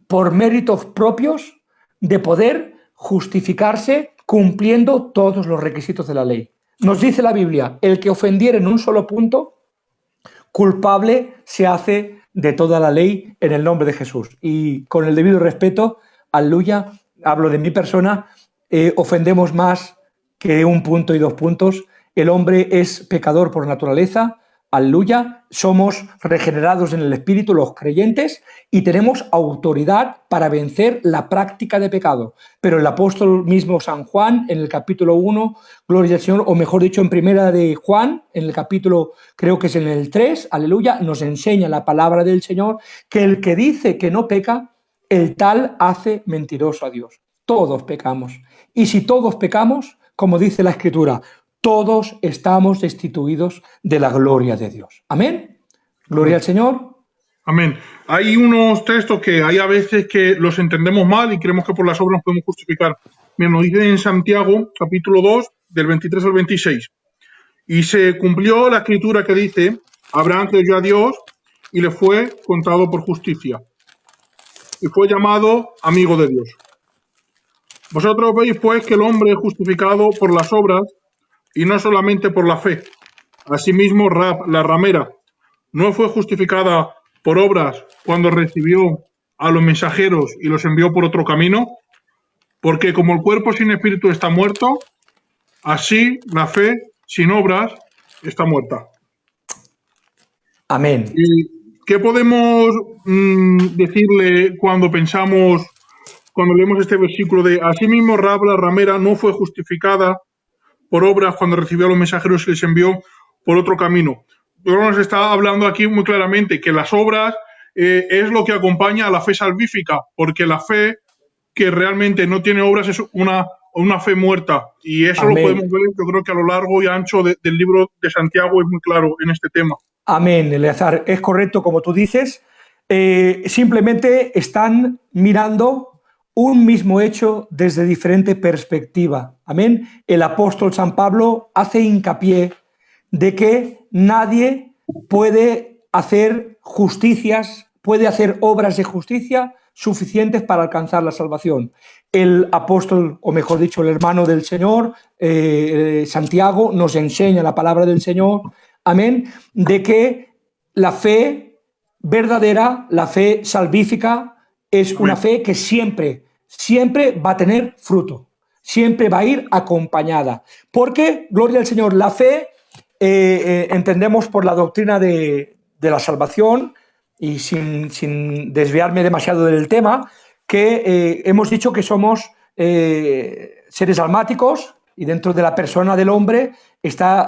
por méritos propios de poder justificarse cumpliendo todos los requisitos de la ley. Nos dice la Biblia, el que ofendiere en un solo punto, culpable se hace de toda la ley en el nombre de Jesús. Y con el debido respeto, aleluya, hablo de mi persona, ofendemos más que un punto y 2 puntos. El hombre es pecador por naturaleza, aleluya, somos regenerados en el Espíritu, los creyentes, y tenemos autoridad para vencer la práctica de pecado. Pero el apóstol mismo San Juan, en el capítulo 1, gloria al Señor, o mejor dicho, en primera de Juan, en el capítulo, creo que es en el 3, aleluya, nos enseña la palabra del Señor, que el que dice que no peca, el tal hace mentiroso a Dios. Todos pecamos. Y si todos pecamos, como dice la Escritura, todos estamos destituidos de la gloria de Dios. Amén. Gloria al Señor. Amén. Hay unos textos que hay a veces que los entendemos mal y creemos que por las obras nos podemos justificar. Mira, nos dice en Santiago, capítulo 2, del 23 al 26. Y se cumplió la escritura que dice, Abraham creyó a Dios y le fue contado por justicia. Y fue llamado amigo de Dios. Vosotros veis, pues, que el hombre es justificado por las obras y no solamente por la fe. Asimismo, Rahab, la ramera, no fue justificada por obras cuando recibió a los mensajeros y los envió por otro camino, porque como el cuerpo sin espíritu está muerto, así la fe sin obras está muerta. Amén. ¿Y qué podemos decirle cuando leemos este versículo de asimismo Rahab, la ramera, no fue justificada por obras cuando recibió a los mensajeros y les envió por otro camino? Pero nos está hablando aquí muy claramente que las obras es lo que acompaña a la fe salvífica, porque la fe que realmente no tiene obras es una fe muerta. Y eso Amén. Lo podemos ver, yo creo que a lo largo y ancho del libro de Santiago es muy claro en este tema. Amén, Eleazar. Es correcto como tú dices. Simplemente están mirando un mismo hecho desde diferente perspectiva. Amén. El apóstol San Pablo hace hincapié de que nadie puede hacer justicias, puede hacer obras de justicia suficientes para alcanzar la salvación. El apóstol, o mejor dicho, el hermano del Señor, Santiago, nos enseña la palabra del Señor, amén, de que la fe verdadera, la fe salvífica, es una fe que siempre va a tener fruto, siempre va a ir acompañada. Porque, gloria al Señor, la fe entendemos por la doctrina de la salvación, y sin desviarme demasiado del tema, que hemos dicho que somos seres almáticos, y dentro de la persona del hombre está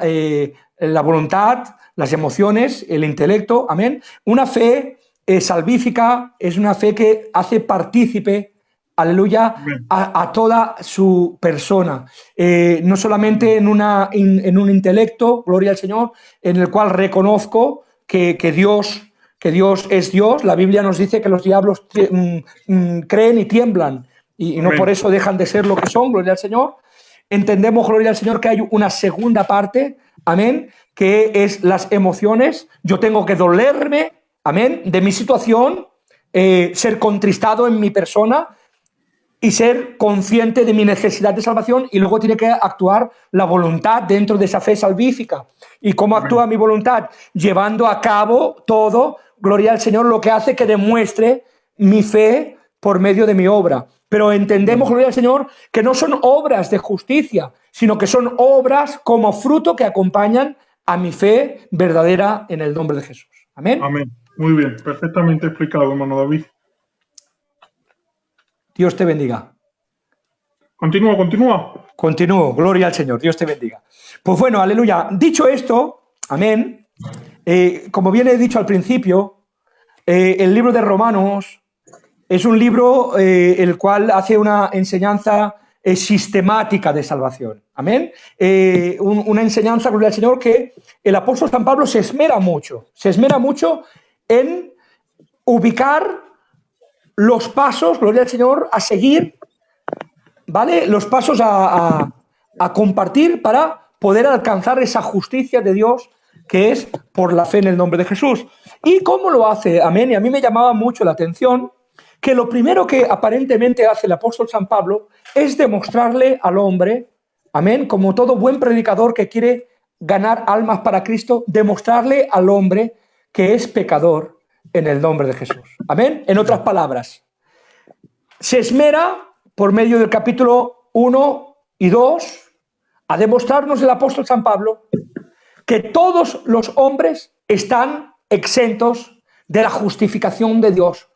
la voluntad, las emociones, el intelecto, amén. Una fe salvífica es una fe que hace partícipe, aleluya, a toda su persona. No solamente en un intelecto, gloria al Señor, en el cual reconozco que Dios es Dios. La Biblia nos dice que los diablos creen y tiemblan y no por eso dejan de ser lo que son, gloria al Señor. Entendemos, gloria al Señor, que hay una segunda parte, amén, que es las emociones. Yo tengo que dolerme, amén, de mi situación, ser contristado en mi persona y ser consciente de mi necesidad de salvación, y luego tiene que actuar la voluntad dentro de esa fe salvífica. ¿Y cómo actúa mi voluntad? Llevando a cabo todo, gloria al Señor, lo que hace que demuestre mi fe por medio de mi obra. Pero entendemos, gloria al Señor, que no son obras de justicia, sino que son obras como fruto que acompañan a mi fe verdadera en el nombre de Jesús. Amén. Amén. Muy bien, perfectamente explicado, hermano David. Dios te bendiga. Continúa. Continúo, gloria al Señor, Dios te bendiga. Pues bueno, aleluya. Dicho esto, amén, como bien he dicho al principio, el libro de Romanos es un libro el cual hace una enseñanza sistemática de salvación, amén. Una enseñanza, gloria al Señor, que el apóstol San Pablo se esmera mucho en ubicar los pasos, gloria al Señor, a seguir, ¿vale? Los pasos a compartir para poder alcanzar esa justicia de Dios que es por la fe en el nombre de Jesús. ¿Y cómo lo hace? Amén. Y a mí me llamaba mucho la atención que lo primero que aparentemente hace el apóstol San Pablo es demostrarle al hombre, amén, como todo buen predicador que quiere ganar almas para Cristo, demostrarle al hombre que es pecador en el nombre de Jesús. Amén. En otras palabras, se esmera por medio del capítulo 1 y 2 a demostrarnos el apóstol San Pablo que todos los hombres están exentos de la justificación de Dios,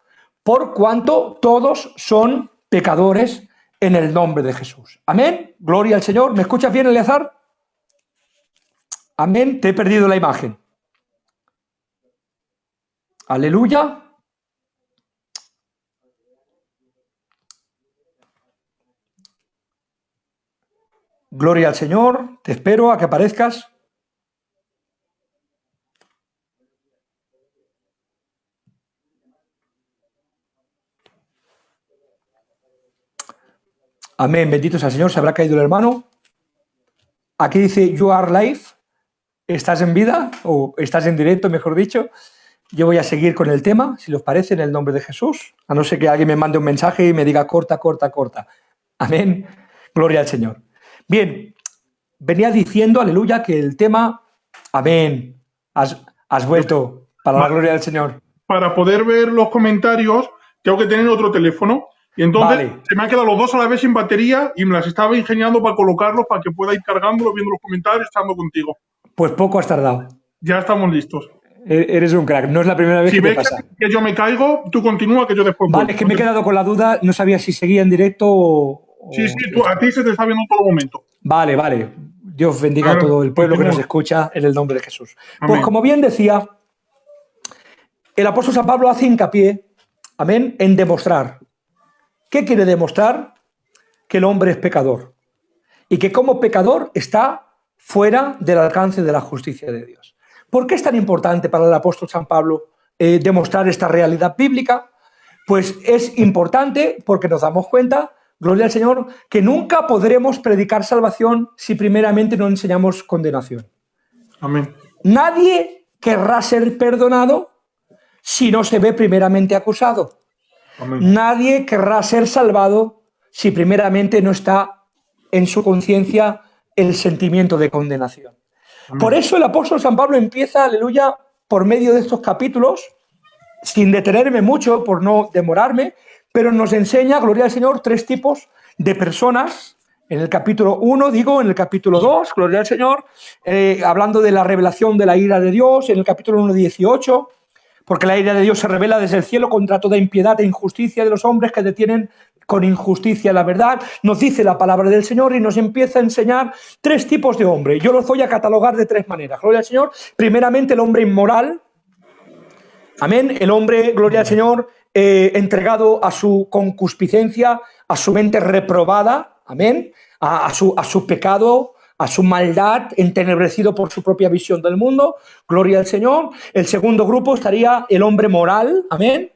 por cuanto todos son pecadores en el nombre de Jesús. Amén. Gloria al Señor. ¿Me escuchas bien, Eleazar? Amén. Te he perdido la imagen. Aleluya. Gloria al Señor. Te espero a que aparezcas. Amén. Bendito sea el Señor. Se habrá caído el hermano. Aquí dice you are live. ¿Estás en vida? O estás en directo, mejor dicho. Yo voy a seguir con el tema, si os parece, en el nombre de Jesús. A no ser que alguien me mande un mensaje y me diga corta. Amén. Gloria al Señor. Bien, venía diciendo, aleluya, que el tema, amén, has vuelto para la gloria del Señor. Para poder ver los comentarios, tengo que tener otro teléfono. Y entonces se me han quedado los dos a la vez sin batería y me las estaba ingeniando para colocarlos para que pueda ir cargándolo, viendo los comentarios, estando contigo. Pues poco has tardado. Ya estamos listos. Eres un crack, no es la primera vez que te pasa. Si ves que yo me caigo, tú continúa, que yo después vuelvo. Es que me he quedado con la duda, no sabía si seguía en directo o... Sí, a ti se te está viendo en todo momento. Vale. Dios bendiga a todo el pueblo que nos escucha en el nombre de Jesús. Amén. Pues como bien decía, el apóstol San Pablo hace hincapié, amén, en demostrar. ¿Qué quiere demostrar? Que el hombre es pecador y que como pecador está fuera del alcance de la justicia de Dios. ¿Por qué es tan importante para el apóstol San Pablo demostrar esta realidad bíblica? Pues es importante porque nos damos cuenta, gloria al Señor, que nunca podremos predicar salvación si primeramente no enseñamos condenación. Amén. Nadie querrá ser perdonado si no se ve primeramente acusado. Amén. Nadie querrá ser salvado si primeramente no está en su conciencia el sentimiento de condenación. Amén. Por eso el apóstol San Pablo empieza, aleluya, por medio de estos capítulos, sin detenerme mucho por no demorarme, pero nos enseña, gloria al Señor, tres tipos de personas. En el capítulo 1, en el capítulo 2, gloria al Señor, hablando de la revelación de la ira de Dios, en el capítulo 1, 18, porque la ira de Dios se revela desde el cielo contra toda impiedad e injusticia de los hombres que detienen con injusticia la verdad. Nos dice la palabra del Señor y nos empieza a enseñar 3 tipos de hombre. Yo los voy a catalogar de 3 maneras. Gloria al Señor. Primeramente, el hombre inmoral. Amén. El hombre, gloria al Señor, entregado a su concupiscencia, a su mente reprobada. Amén. A su pecado, a su maldad, entenebrecido por su propia visión del mundo. Gloria al Señor. El segundo grupo estaría el hombre moral. Amén.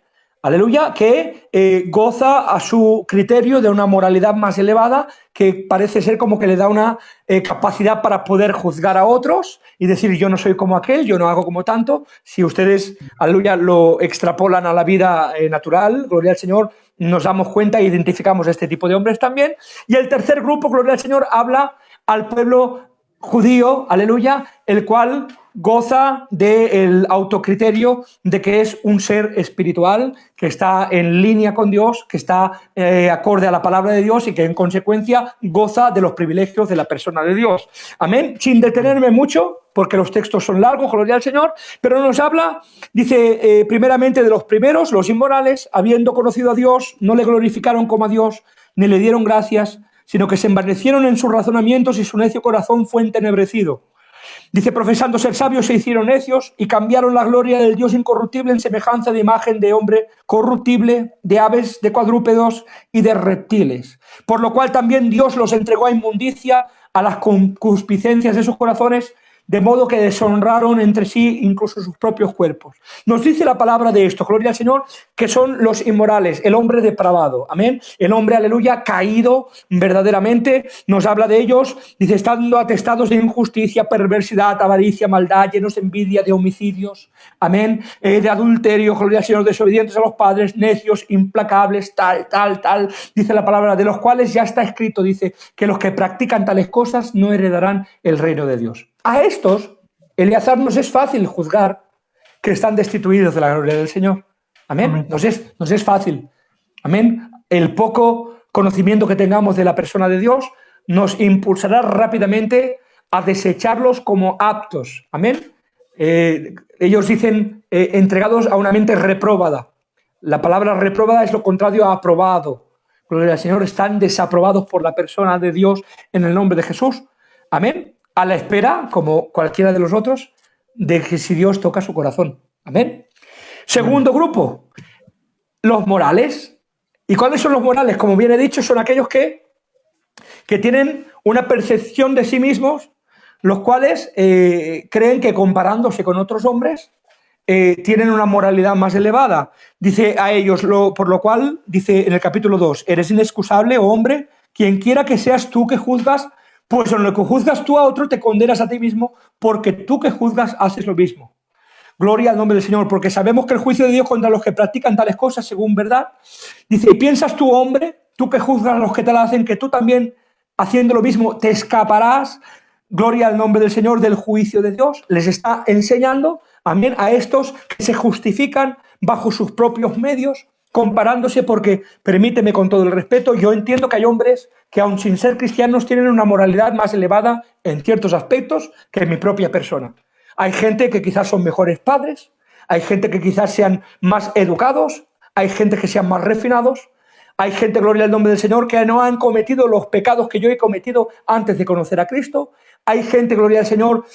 Aleluya, que goza a su criterio de una moralidad más elevada, que parece ser como que le da una capacidad para poder juzgar a otros y decir, yo no soy como aquel, yo no hago como tanto. Si ustedes, aleluya, lo extrapolan a la vida natural, gloria al Señor, nos damos cuenta e identificamos este tipo de hombres también. Y el tercer grupo, gloria al Señor, habla al pueblo judío, aleluya, el cual goza del autocriterio de que es un ser espiritual, que está en línea con Dios, que está acorde a la palabra de Dios y que en consecuencia goza de los privilegios de la persona de Dios. Amén. Sin detenerme mucho, porque los textos son largos, gloria al Señor, pero nos habla, dice, primeramente de los primeros, los inmorales, habiendo conocido a Dios, no le glorificaron como a Dios, ni le dieron gracias, sino que se envanecieron en sus razonamientos y su necio corazón fue entenebrecido. Dice, profesando ser sabios se hicieron necios y cambiaron la gloria del Dios incorruptible en semejanza de imagen de hombre corruptible, de aves, de cuadrúpedos y de reptiles. Por lo cual también Dios los entregó a inmundicia, a las concupiscencias de sus corazones, de modo que deshonraron entre sí incluso sus propios cuerpos. Nos dice la palabra de esto, gloria al Señor, que son los inmorales, el hombre depravado, amén, el hombre, aleluya, caído verdaderamente, nos habla de ellos, dice, estando atestados de injusticia, perversidad, avaricia, maldad, llenos de envidia, de homicidios, amén, de adulterio, gloria al Señor, desobedientes a los padres, necios, implacables, tal, dice la palabra, de los cuales ya está escrito, dice, que los que practican tales cosas no heredarán el reino de Dios. A estos, Eleazar, nos es fácil juzgar que están destituidos de la gloria del Señor. Amén. Amén. Nos es fácil. Amén. El poco conocimiento que tengamos de la persona de Dios nos impulsará rápidamente a desecharlos como aptos. Amén. Ellos dicen entregados a una mente reprobada. La palabra reprobada es lo contrario a aprobado. Gloria al Señor, están desaprobados por la persona de Dios en el nombre de Jesús. Amén. A la espera, como cualquiera de los otros, de que si Dios toca su corazón. Amén. Segundo grupo, los morales. ¿Y cuáles son los morales? Como bien he dicho, son aquellos que tienen una percepción de sí mismos, los cuales creen que comparándose con otros hombres tienen una moralidad más elevada. Dice a ellos, por lo cual, dice en el capítulo 2, eres inexcusable, oh hombre, quien quiera que seas tú que juzgas, pues en lo que juzgas tú a otro te condenas a ti mismo, porque tú que juzgas haces lo mismo. Gloria al nombre del Señor, porque sabemos que el juicio de Dios contra los que practican tales cosas, según verdad, dice, y piensas tú, hombre, tú que juzgas a los que te la hacen, que tú también, haciendo lo mismo, te escaparás, gloria al nombre del Señor, del juicio de Dios. Les está enseñando, amén, a estos que se justifican bajo sus propios medios, comparándose, porque, permíteme con todo el respeto, yo entiendo que hay hombres que aun sin ser cristianos tienen una moralidad más elevada en ciertos aspectos que mi propia persona. Hay gente que quizás son mejores padres, hay gente que quizás sean más educados, hay gente que sean más refinados, hay gente, gloria al nombre del Señor, que no han cometido los pecados que yo he cometido antes de conocer a Cristo. Hay gente, gloria al Señor,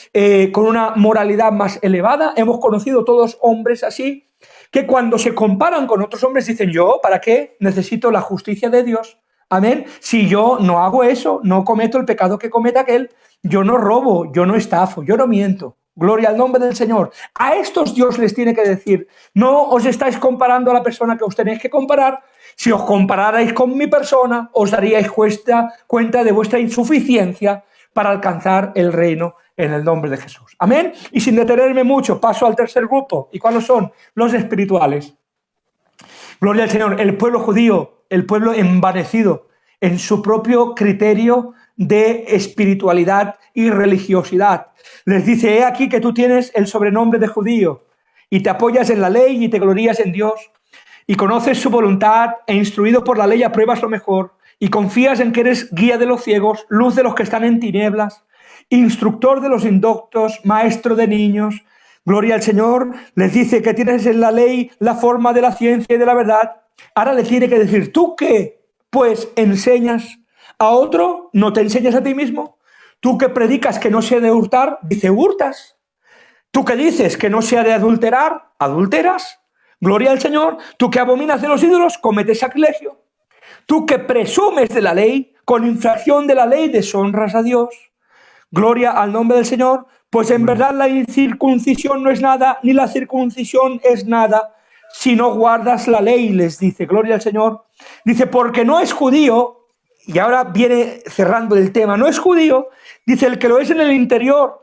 con una moralidad más elevada. Hemos conocido todos hombres así, que cuando se comparan con otros hombres dicen, yo, ¿para qué necesito la justicia de Dios? Amén. Si yo no hago eso, no cometo el pecado que comete aquel, yo no robo, yo no estafo, yo no miento. Gloria al nombre del Señor. A estos Dios les tiene que decir, no os estáis comparando a la persona que os tenéis que comparar. Si os compararais con mi persona, os daríais cuenta de vuestra insuficiencia para alcanzar el reino en el nombre de Jesús. Amén. Y sin detenerme mucho, paso al tercer grupo. ¿Y cuáles son? Los espirituales. Gloria al Señor. El pueblo judío, el pueblo envanecido en su propio criterio de espiritualidad y religiosidad. Les dice, he aquí que tú tienes el sobrenombre de judío y te apoyas en la ley y te glorías en Dios y conoces su voluntad e instruido por la ley apruebas lo mejor y confías en que eres guía de los ciegos, luz de los que están en tinieblas, instructor de los indoctos, maestro de niños, Gloria al Señor, les dice que tienes en la ley la forma de la ciencia y de la verdad. Ahora le tiene que decir, ¿tú qué? Pues enseñas a otro, no te enseñas a ti mismo. Tú que predicas que no se ha de hurtar, dice, hurtas. Tú que dices que no se ha de adulterar, adulteras. Gloria al Señor. Tú que abominas de los ídolos, cometes sacrilegio. Tú que presumes de la ley, con infracción de la ley deshonras a Dios. Gloria al nombre del Señor. Pues en verdad la incircuncisión no es nada, ni la circuncisión es nada, si no guardas la ley, les dice. Gloria al Señor. Dice, porque no es judío, y ahora viene cerrando el tema, no es judío, dice, el que lo es en el interior.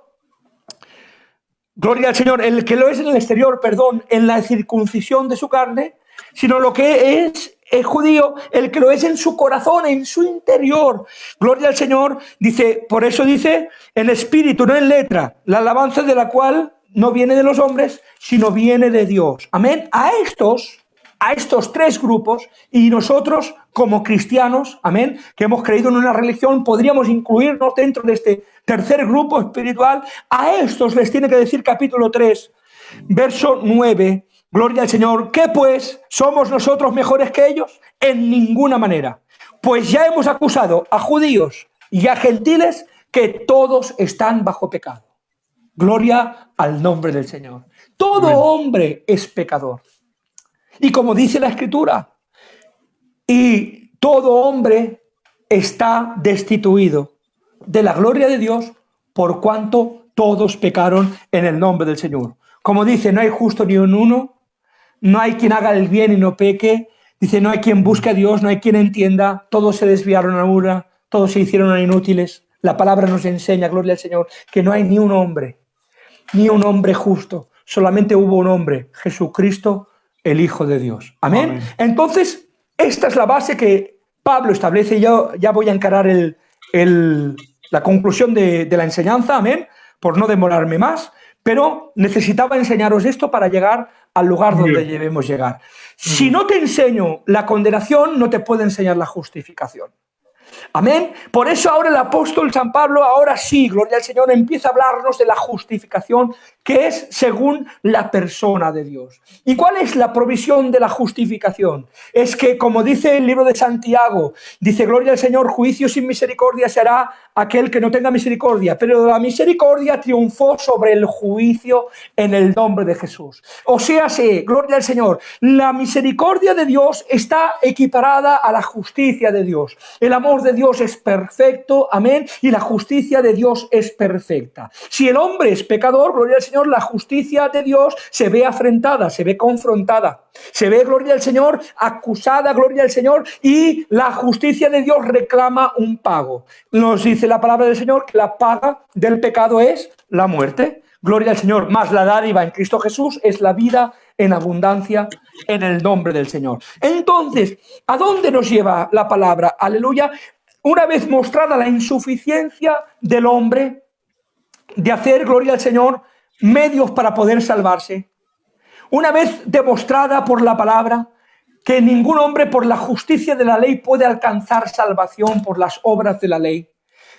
Gloria al Señor, el que lo es en el exterior, perdón, en la circuncisión de su carne, sino lo que es judío, el que lo es en su corazón, en su interior. Gloria al Señor, dice, por eso dice, en espíritu, no en letra, la alabanza de la cual no viene de los hombres, sino viene de Dios. Amén. A estos tres grupos, y nosotros como cristianos, amén, que hemos creído en una religión, podríamos incluirnos dentro de este tercer grupo espiritual. A estos les tiene que decir capítulo 3, verso 9, gloria al Señor. ¿Qué pues? ¿Somos nosotros mejores que ellos? En ninguna manera. Pues ya hemos acusado a judíos y a gentiles que todos están bajo pecado. Gloria al nombre del Señor. Todo hombre es pecador. Y como dice la Escritura, y todo hombre está destituido de la gloria de Dios por cuanto todos pecaron en el nombre del Señor. Como dice, no hay justo ni un uno, no hay quien haga el bien y no peque. Dice, no hay quien busque a Dios, no hay quien entienda. Todos se desviaron a una, todos se hicieron inútiles. La palabra nos enseña, gloria al Señor, que no hay ni un hombre justo. Solamente hubo un hombre, Jesucristo, el Hijo de Dios. Amén. Amén. Entonces, esta es la base que Pablo establece, y yo ya voy a encarar la conclusión de la enseñanza, amén, por no demorarme más, pero necesitaba enseñaros esto para llegar al lugar donde debemos llegar. Si no te enseño la condenación, no te puedo enseñar la justificación. Amén. Por eso ahora el apóstol San Pablo, ahora sí, gloria al Señor, empieza a hablarnos de la justificación, que es según la persona de Dios. ¿Y cuál es la provisión de la justificación? Es que, como dice el libro de Santiago, dice, gloria al Señor, juicio sin misericordia se hará aquel que no tenga misericordia, pero la misericordia triunfó sobre el juicio en el nombre de Jesús. O sea, gloria al Señor, la misericordia de Dios está equiparada a la justicia de Dios. El amor de Dios es perfecto, amén, y la justicia de Dios es perfecta. Si el hombre es pecador, gloria al Señor, la justicia de Dios se ve afrentada, se ve confrontada, se ve, gloria al Señor, acusada, gloria al Señor, y la justicia de Dios reclama un pago. Nos dice la palabra del Señor que la paga del pecado es la muerte. Gloria al Señor, más la dádiva en Cristo Jesús es la vida en abundancia en el nombre del Señor. Entonces, ¿a dónde nos lleva la palabra? Aleluya. Una vez mostrada la insuficiencia del hombre de hacer, gloria al Señor, medios para poder salvarse. Una vez demostrada por la palabra que ningún hombre por la justicia de la ley puede alcanzar salvación por las obras de la ley.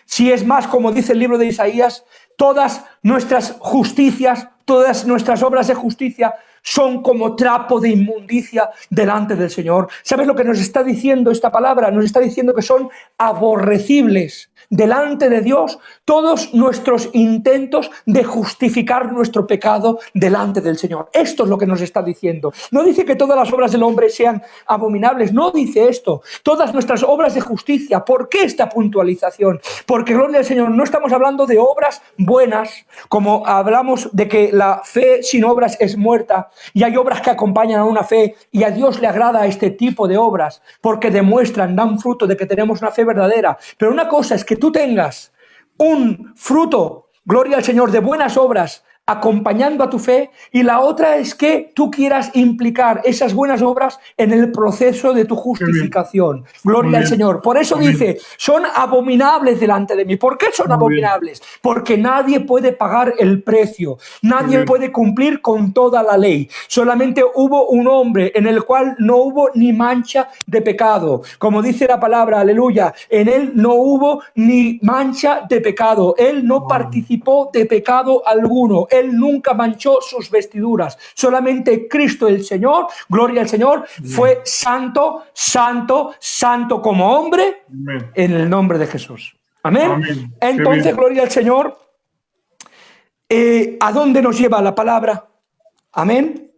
Si es más, como dice el libro de Isaías, todas nuestras justicias, todas nuestras obras de justicia son como trapo de inmundicia delante del Señor. ¿Sabes lo que nos está diciendo esta palabra? Nos está diciendo que son aborrecibles delante de Dios todos nuestros intentos de justificar nuestro pecado delante del Señor. Esto es lo que nos está diciendo. No dice que todas las obras del hombre sean abominables, no dice esto. Todas nuestras obras de justicia. ¿Por qué esta puntualización? Porque, gloria al Señor, no estamos hablando de obras buenas, como hablamos de que la fe sin obras es muerta, y hay obras que acompañan a una fe, y a Dios le agrada este tipo de obras, porque demuestran, dan fruto de que tenemos una fe verdadera. Pero una cosa es que tú tengas un fruto, gloria al Señor, de buenas obras acompañando a tu fe, y la otra es que tú quieras implicar esas buenas obras en el proceso de tu justificación. Gloria al Señor. Por eso dice, son abominables delante de mí. ¿Por qué son abominables? Porque nadie puede pagar el precio, nadie puede cumplir con toda la ley. Solamente hubo un hombre en el cual no hubo ni mancha de pecado. Como dice la palabra, aleluya, en él no hubo ni mancha de pecado. Él no participó de pecado alguno. Él nunca manchó sus vestiduras. Solamente Cristo el Señor, gloria al Señor, fue santo, santo, santo como hombre Amén. en el nombre de Jesús. Amén. Amén. Qué Entonces, bien. gloria al Señor. ¿A dónde nos lleva la palabra? Amén.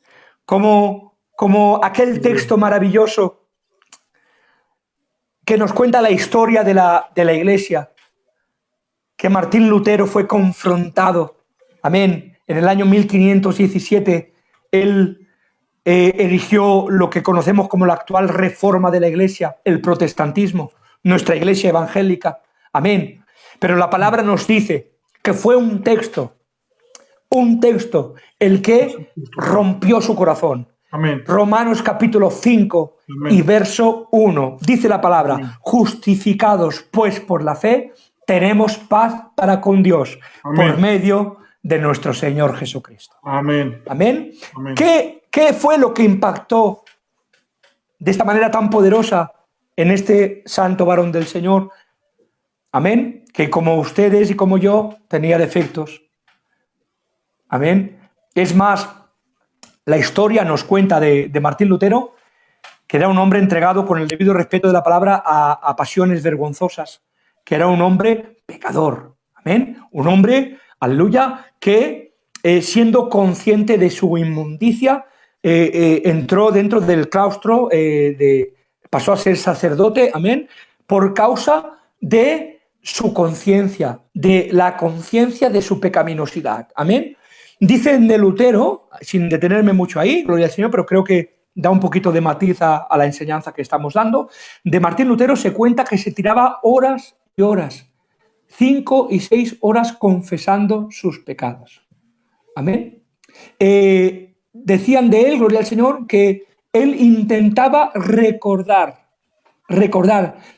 Como aquel texto maravilloso que nos cuenta la historia de la Iglesia, que Martín Lutero fue confrontado. Amén. En el año 1517, él erigió lo que conocemos como la actual reforma de la Iglesia, el protestantismo, nuestra Iglesia evangélica. Amén. Pero la palabra nos dice que fue un texto el que rompió su corazón. Amén. Romanos capítulo 5 Amén. y verso 1. Dice la palabra: Amén. justificados pues por la fe, tenemos paz para con Dios, Amén. por medio de nuestro Señor Jesucristo. Amén. Amén. Amén. ¿Qué fue lo que impactó de esta manera tan poderosa en este santo varón del Señor? Amén. Que como ustedes y como yo tenía defectos. Amén. Es más, la historia nos cuenta de Martín Lutero, que era un hombre entregado, con el debido respeto de la palabra, a pasiones vergonzosas, que era un hombre pecador. Amén. Un hombre, aleluya, que siendo consciente de su inmundicia, entró dentro del claustro, pasó a ser sacerdote, amén, por causa de su conciencia, de la conciencia de su pecaminosidad. Amén. Dicen de Lutero, sin detenerme mucho ahí, gloria al Señor, pero creo que da un poquito de matiz a la enseñanza que estamos dando. De Martín Lutero se cuenta que se tiraba horas y horas, 5 y 6 horas confesando sus pecados. Amén. Decían de él, gloria al Señor, que él intentaba recordar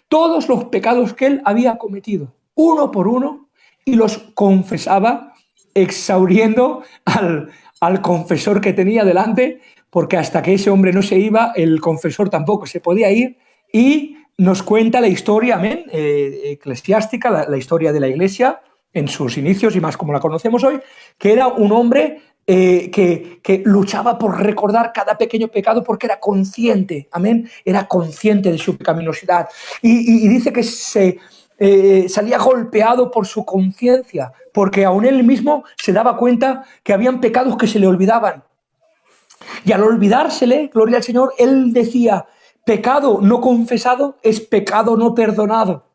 todos los pecados que él había cometido, uno por uno, y los confesaba, exhauriendo al confesor que tenía delante, porque hasta que ese hombre no se iba, el confesor tampoco se podía ir. Y nos cuenta la historia, amén, eclesiástica, la historia de la Iglesia en sus inicios y más como la conocemos hoy, que era un hombre que luchaba por recordar cada pequeño pecado porque era consciente, amén, era consciente de su pecaminosidad. Y dice que salía golpeado por su conciencia, porque aún él mismo se daba cuenta que habían pecados que se le olvidaban. Y al olvidársele, gloria al Señor, él decía: pecado no confesado es pecado no perdonado.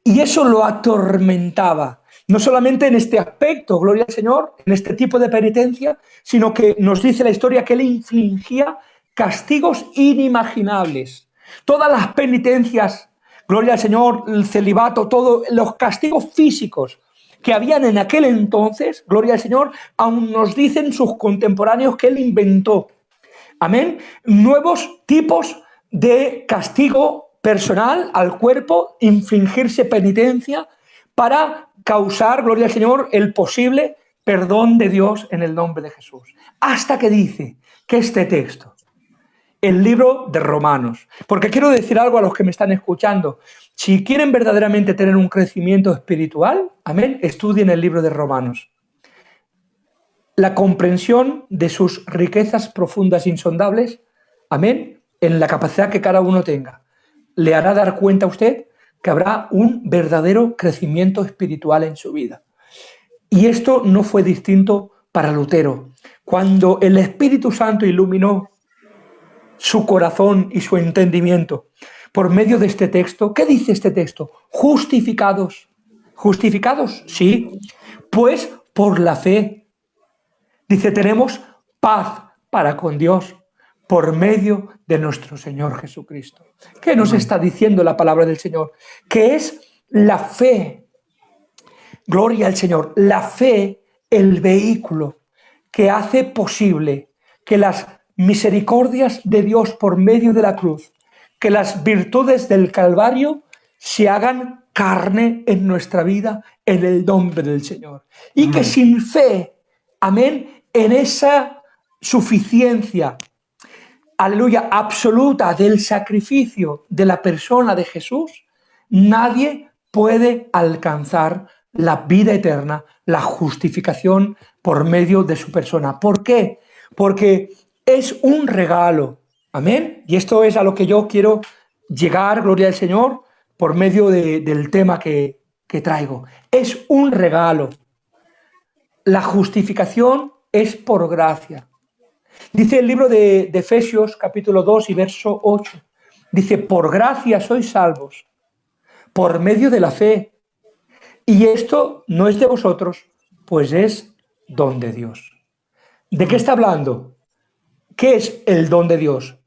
Y eso lo atormentaba. No solamente en este aspecto, gloria al Señor, en este tipo de penitencia, sino que nos dice la historia que él infligía castigos inimaginables. Todas las penitencias, gloria al Señor, el celibato, todos los castigos físicos que habían en aquel entonces, gloria al Señor, aún nos dicen sus contemporáneos que él inventó. Amén. Nuevos tipos de castigo personal al cuerpo, infligirse penitencia para causar, gloria al Señor, el posible perdón de Dios en el nombre de Jesús. Hasta que dice que este texto, el libro de Romanos, porque quiero decir algo a los que me están escuchando: si quieren verdaderamente tener un crecimiento espiritual, amén, estudien el libro de Romanos. La comprensión de sus riquezas profundas e insondables, amén, en la capacidad que cada uno tenga, le hará dar cuenta a usted que habrá un verdadero crecimiento espiritual en su vida. Y esto no fue distinto para Lutero. Cuando el Espíritu Santo iluminó su corazón y su entendimiento por medio de este texto, ¿qué dice este texto? Justificados. ¿Justificados? Sí. Pues por la fe. Dice, tenemos paz para con Dios por medio de nuestro Señor Jesucristo. ¿Qué nos está diciendo la palabra del Señor? Que es la fe. Gloria al Señor. La fe, el vehículo que hace posible que las misericordias de Dios por medio de la cruz, que las virtudes del Calvario se hagan carne en nuestra vida en el nombre del Señor. Y que sin fe, amén, en esa suficiencia, aleluya, absoluta del sacrificio de la persona de Jesús, nadie puede alcanzar la vida eterna, la justificación por medio de su persona. ¿Por qué? Porque es un regalo. Amén. Y esto es a lo que yo quiero llegar, gloria al Señor, por medio del tema que traigo. Es un regalo. La justificación es por gracia. Dice el libro de Efesios, capítulo 2 y verso 8. Dice, por gracia sois salvos, por medio de la fe. Y esto no es de vosotros, pues es don de Dios. ¿De qué está hablando? ¿Qué es el don de Dios?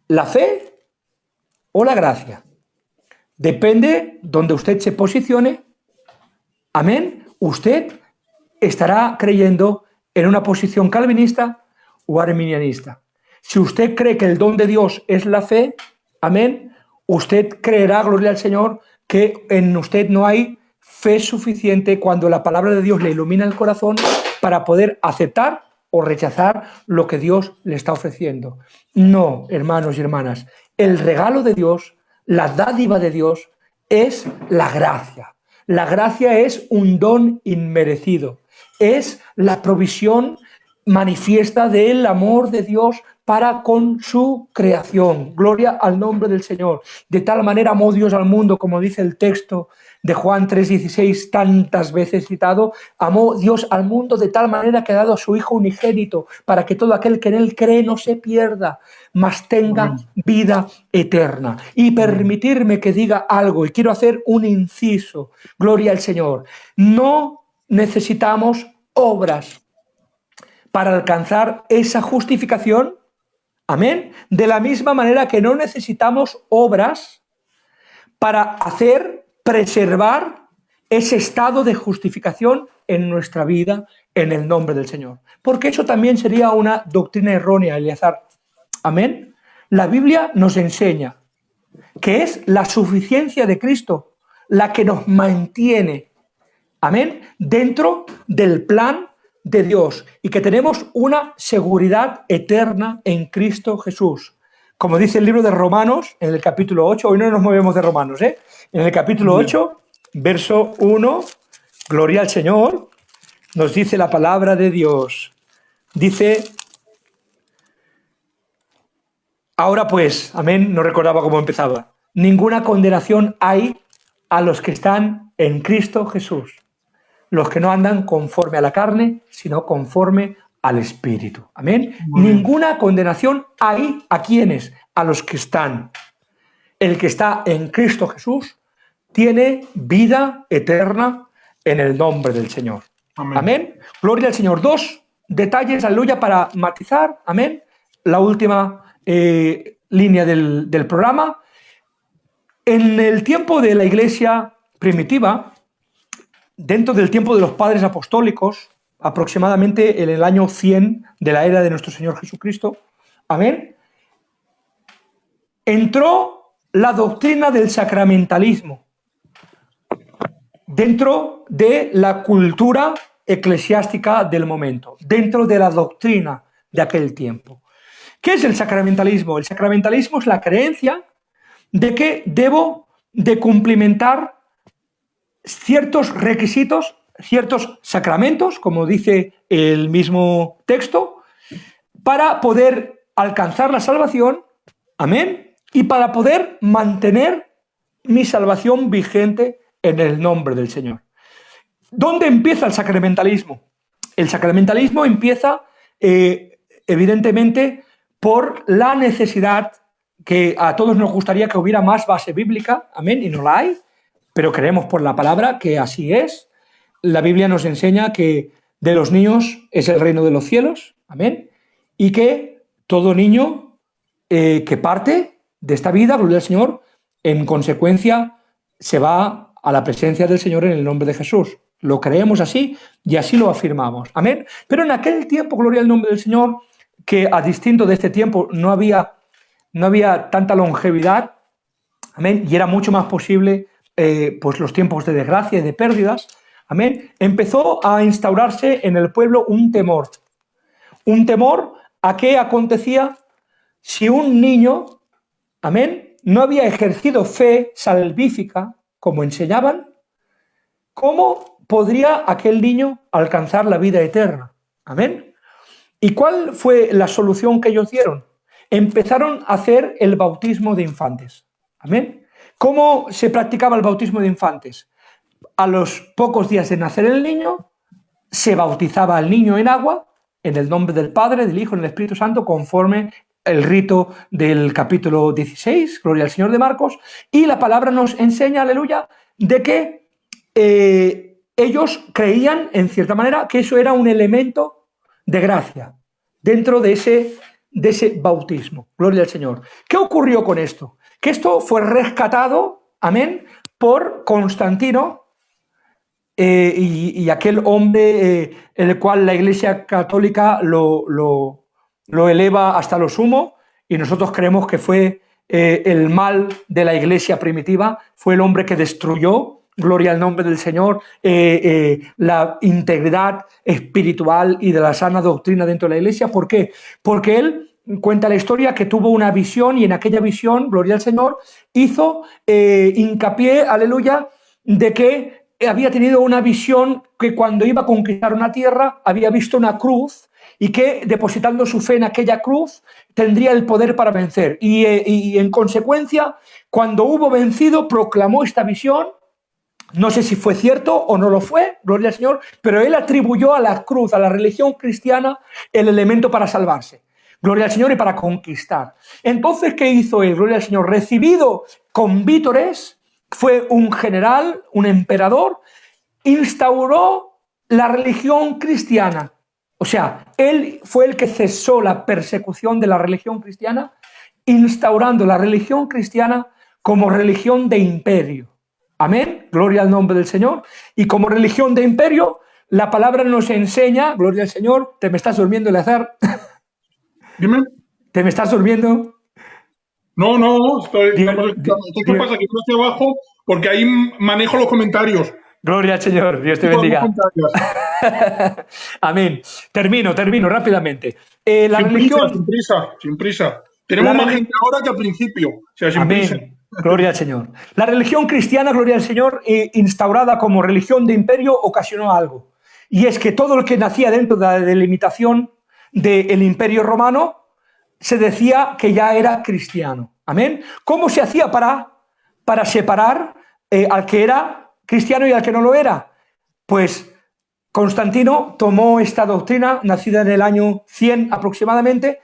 ¿La fe o la gracia? Depende donde usted se posicione. Amén. Usted estará creyendo en una posición calvinista o arminianista. Si usted cree que el don de Dios es la fe, amén, usted creerá, gloria al Señor, que en usted no hay fe suficiente cuando la palabra de Dios le ilumina el corazón para poder aceptar o rechazar lo que Dios le está ofreciendo. No, hermanos y hermanas, el regalo de Dios, la dádiva de Dios es la gracia. La gracia es un don inmerecido, es la provisión manifiesta del amor de Dios para con su creación. Gloria al nombre del Señor. De tal manera amó Dios al mundo, como dice el texto de Juan 3:16, tantas veces citado, amó Dios al mundo de tal manera que ha dado a su Hijo unigénito, para que todo aquel que en él cree no se pierda, mas tenga vida eterna. Y permitirme que diga algo, y quiero hacer un inciso. Gloria al Señor. No necesitamos obras para alcanzar esa justificación. Amén. De la misma manera que no necesitamos obras para preservar ese estado de justificación en nuestra vida en el nombre del Señor. Porque eso también sería una doctrina errónea, Eleazar. Amén. La Biblia nos enseña que es la suficiencia de Cristo la que nos mantiene, amén, dentro del plan de Dios y que tenemos una seguridad eterna en Cristo Jesús. Como dice el libro de Romanos, en el capítulo 8, hoy no nos movemos de Romanos, en el capítulo 8, verso 1, gloria al Señor, nos dice la palabra de Dios. Dice, ahora pues, amén, no recordaba cómo empezaba, ninguna condenación hay a los que están en Cristo Jesús, los que no andan conforme a la carne, sino conforme al Espíritu. Amén. Ninguna condenación hay a quienes, a los que están. El que está en Cristo Jesús tiene vida eterna en el nombre del Señor. Amén. Amén. Gloria al Señor. Dos detalles, aleluya, para matizar. Amén. La última línea del programa. En el tiempo de la iglesia primitiva, dentro del tiempo de los padres apostólicos, aproximadamente en el año 100 de la era de nuestro Señor Jesucristo, amén, entró la doctrina del sacramentalismo dentro de la cultura eclesiástica del momento, dentro de la doctrina de aquel tiempo. ¿Qué es el sacramentalismo? El sacramentalismo es la creencia de que debo de cumplimentar ciertos requisitos, ciertos sacramentos, como dice el mismo texto, para poder alcanzar la salvación, amén, y para poder mantener mi salvación vigente en el nombre del Señor. ¿Dónde empieza el sacramentalismo? El sacramentalismo empieza, evidentemente, por la necesidad que a todos nos gustaría que hubiera más base bíblica, amén, y no la hay, pero creemos por la palabra que así es. La Biblia nos enseña que de los niños es el reino de los cielos, amén, y que todo niño que parte de esta vida, gloria al Señor, en consecuencia se va a la presencia del Señor en el nombre de Jesús. Lo creemos así y así lo afirmamos, amén. Pero en aquel tiempo, gloria al nombre del Señor, que a distinto de este tiempo no había tanta longevidad, amén, y era mucho más posible pues los tiempos de desgracia y de pérdidas, amén, empezó a instaurarse en el pueblo un temor a qué acontecía si un niño, amén, no había ejercido fe salvífica, como enseñaban, ¿cómo podría aquel niño alcanzar la vida eterna. Amén. ¿Y cuál fue la solución que ellos dieron? Empezaron a hacer el bautismo de infantes. Amén. ¿Cómo se practicaba el bautismo de infantes? A los pocos días de nacer el niño, se bautizaba al niño en agua, en el nombre del Padre, del Hijo y del Espíritu Santo, conforme el rito del capítulo 16, Gloria al Señor de Marcos, y la palabra nos enseña, aleluya, de que ellos creían, en cierta manera, que eso era un elemento de gracia dentro de ese bautismo. Gloria al Señor. ¿Qué ocurrió con esto? Que esto fue rescatado, amén, por Constantino, y aquel hombre el cual la Iglesia Católica lo eleva hasta lo sumo, y nosotros creemos que fue el mal de la Iglesia primitiva, fue el hombre que destruyó, gloria al nombre del Señor, la integridad espiritual y de la sana doctrina dentro de la Iglesia. ¿Por qué? Porque él cuenta la historia que tuvo una visión, y en aquella visión, gloria al Señor, hizo hincapié, aleluya, de que había tenido una visión que cuando iba a conquistar una tierra había visto una cruz, y que depositando su fe en aquella cruz tendría el poder para vencer. Y en consecuencia, cuando hubo vencido, proclamó esta visión. No sé si fue cierto o no lo fue, gloria al Señor, pero él atribuyó a la cruz, a la religión cristiana, el elemento para salvarse. Gloria al Señor, y para conquistar. Entonces, ¿qué hizo él? Gloria al Señor. Recibido con vítores, fue un general, un emperador, instauró la religión cristiana. O sea, él fue el que cesó la persecución de la religión cristiana, instaurando la religión cristiana como religión de imperio. Amén, gloria al nombre del Señor. Y como religión de imperio, la palabra nos enseña, gloria al Señor. ¿Te me estás durmiendo, Eleazar? Dime. ¿Te me estás durmiendo? No, estoy. ¿Qué pasa? Que estoy hacia abajo porque ahí manejo los comentarios. Gloria al Señor, Dios te bendiga. Amén. Termino rápidamente. Sin prisa. Tenemos más gente ahora que al principio. O sea, sin prisa. Gloria al Señor. La religión cristiana, gloria al Señor, instaurada como religión de imperio, ocasionó algo. Y es que todo el que nacía dentro de la delimitación del imperio romano se decía que ya era cristiano. Amén. ¿Cómo se hacía para separar al que era cristiano y al que no lo era? Pues Constantino tomó esta doctrina, nacida en el año 100 aproximadamente,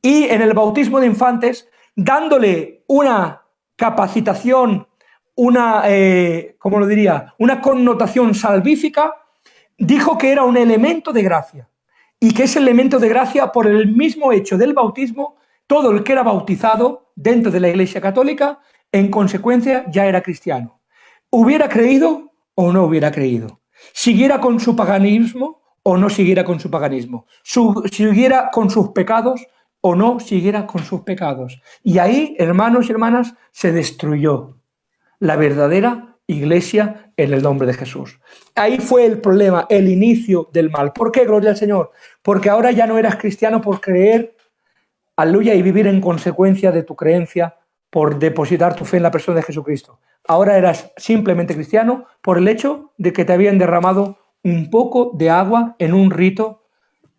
y en el bautismo de infantes, dándole una capacitación, una connotación salvífica, dijo que era un elemento de gracia, y que ese elemento de gracia, por el mismo hecho del bautismo, todo el que era bautizado dentro de la Iglesia Católica, en consecuencia, ya era cristiano. ¿Hubiera creído o no hubiera creído? ¿Siguiera con su paganismo o no siguiera con su paganismo? ¿Siguiera con sus pecados o no siguiera con sus pecados? Y ahí, hermanos y hermanas, se destruyó la verdadera Iglesia en el nombre de Jesús. Ahí fue el problema, el inicio del mal. ¿Por qué, gloria al Señor? Porque ahora ya no eras cristiano por creer, aleluya, y vivir en consecuencia de tu creencia, por depositar tu fe en la persona de Jesucristo. Ahora eras simplemente cristiano por el hecho de que te habían derramado un poco de agua en un rito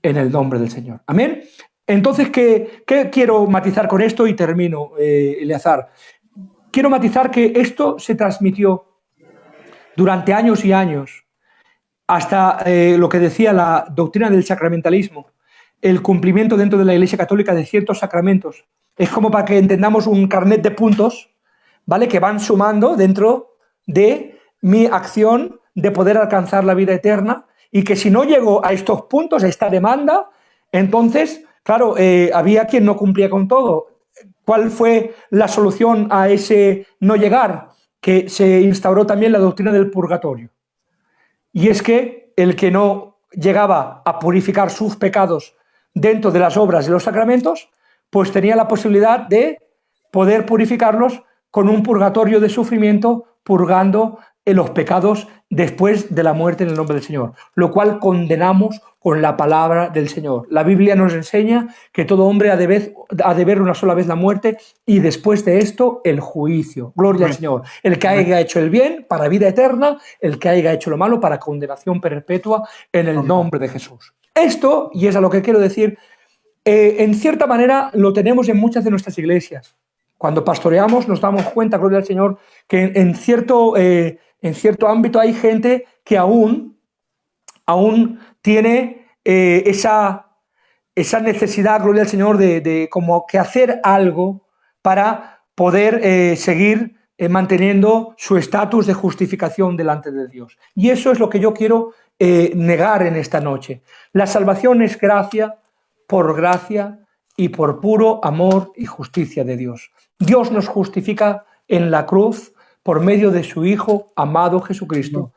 en el nombre del Señor. Amén. Entonces, ¿qué quiero matizar con esto? Y termino, Eleazar. Quiero matizar que esto se transmitió durante años y años, hasta lo que decía la doctrina del sacramentalismo, el cumplimiento dentro de la Iglesia Católica de ciertos sacramentos. Es como para que entendamos un carnet de puntos, ¿vale?, que van sumando dentro de mi acción de poder alcanzar la vida eterna, y que si no llego a estos puntos, a esta demanda, entonces, claro, había quien no cumplía con todo. ¿Cuál fue la solución a ese no llegar? Que se instauró también la doctrina del purgatorio. Y es que el que no llegaba a purificar sus pecados dentro de las obras de los sacramentos, pues tenía la posibilidad de poder purificarlos con un purgatorio de sufrimiento, purgando en los pecados después de la muerte en el nombre del Señor, lo cual condenamos con la palabra del Señor. La Biblia nos enseña que todo hombre ha de ver una sola vez la muerte y después de esto el juicio. Gloria al Señor. El que haya hecho el bien para vida eterna, el que haya hecho lo malo para condenación perpetua en el nombre de Jesús. Esto, y es a lo que quiero decir, en cierta manera lo tenemos en muchas de nuestras iglesias. Cuando pastoreamos nos damos cuenta, gloria al Señor, que en cierto ámbito hay gente que aún tiene esa necesidad, gloria al Señor, de como que hacer algo para poder seguir manteniendo su estatus de justificación delante de Dios. Y eso es lo que yo quiero negar en esta noche. La salvación es gracia y por puro amor y justicia de Dios. Dios nos justifica en la cruz por medio de su Hijo amado Jesucristo,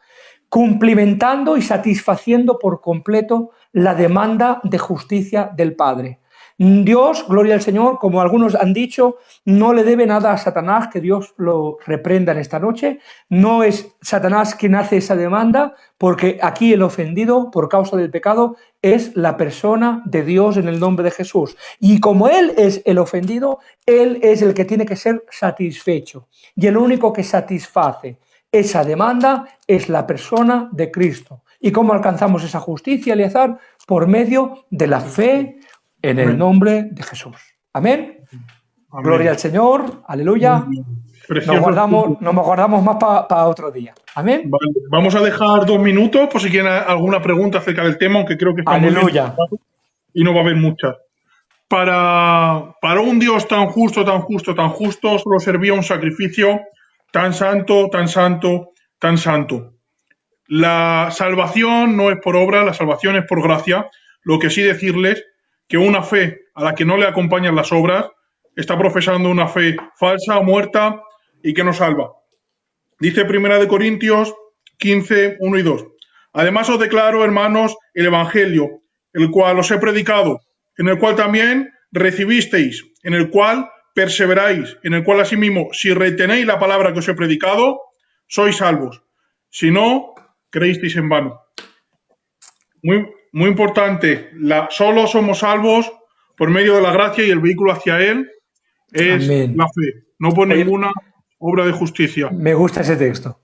cumplimentando y satisfaciendo por completo la demanda de justicia del Padre. Dios, gloria al Señor, como algunos han dicho, no le debe nada a Satanás, que Dios lo reprenda en esta noche. No es Satanás quien hace esa demanda, porque aquí el ofendido por causa del pecado es la persona de Dios en el nombre de Jesús. Y como Él es el ofendido, Él es el que tiene que ser satisfecho. Y el único que satisface esa demanda es la persona de Cristo. ¿Y cómo alcanzamos esa justicia, Eleazar? Por medio de la fe en el nombre de Jesús. Amén. Amén. Gloria al Señor. Aleluya. Nos guardamos más para otro día. Amén. Vale. Vamos a dejar 2 minutos por si quieren alguna pregunta acerca del tema, aunque creo que está muy bien y no va a haber muchas. Para un Dios tan justo, solo servía un sacrificio tan santo, tan santo, tan santo. La salvación no es por obra, la salvación es por gracia. Lo que sí decirles que una fe a la que no le acompañan las obras está profesando una fe falsa, muerta y que no salva. Dice 1 Corintios 15, 1 y 2. Además os declaro, hermanos, el Evangelio, el cual os he predicado, en el cual también recibisteis, en el cual perseveráis, en el cual asimismo, si retenéis la palabra que os he predicado, sois salvos. Si no, creísteis en vano. Muy importante, solo somos salvos por medio de la gracia y el vehículo hacia Él es Amén. La fe, no por ninguna obra de justicia. Me gusta ese texto.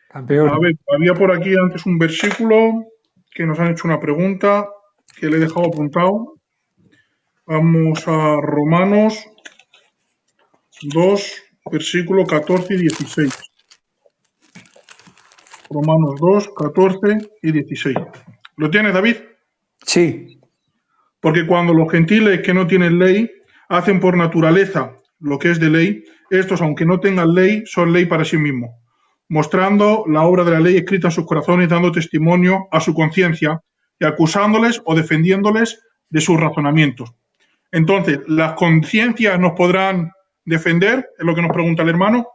Campeón. A ver, había por aquí antes un versículo que nos han hecho una pregunta que le he dejado apuntado. Vamos a Romanos 2, versículo 14 y 16. Romanos 2, 14 y 16. ¿Lo tienes, David? Sí. Porque cuando los gentiles que no tienen ley hacen por naturaleza lo que es de ley, estos, aunque no tengan ley, son ley para sí mismos, mostrando la obra de la ley escrita en sus corazones, dando testimonio a su conciencia y acusándoles o defendiéndoles de sus razonamientos. Entonces, ¿las conciencias nos podrán defender? Es lo que nos pregunta el hermano.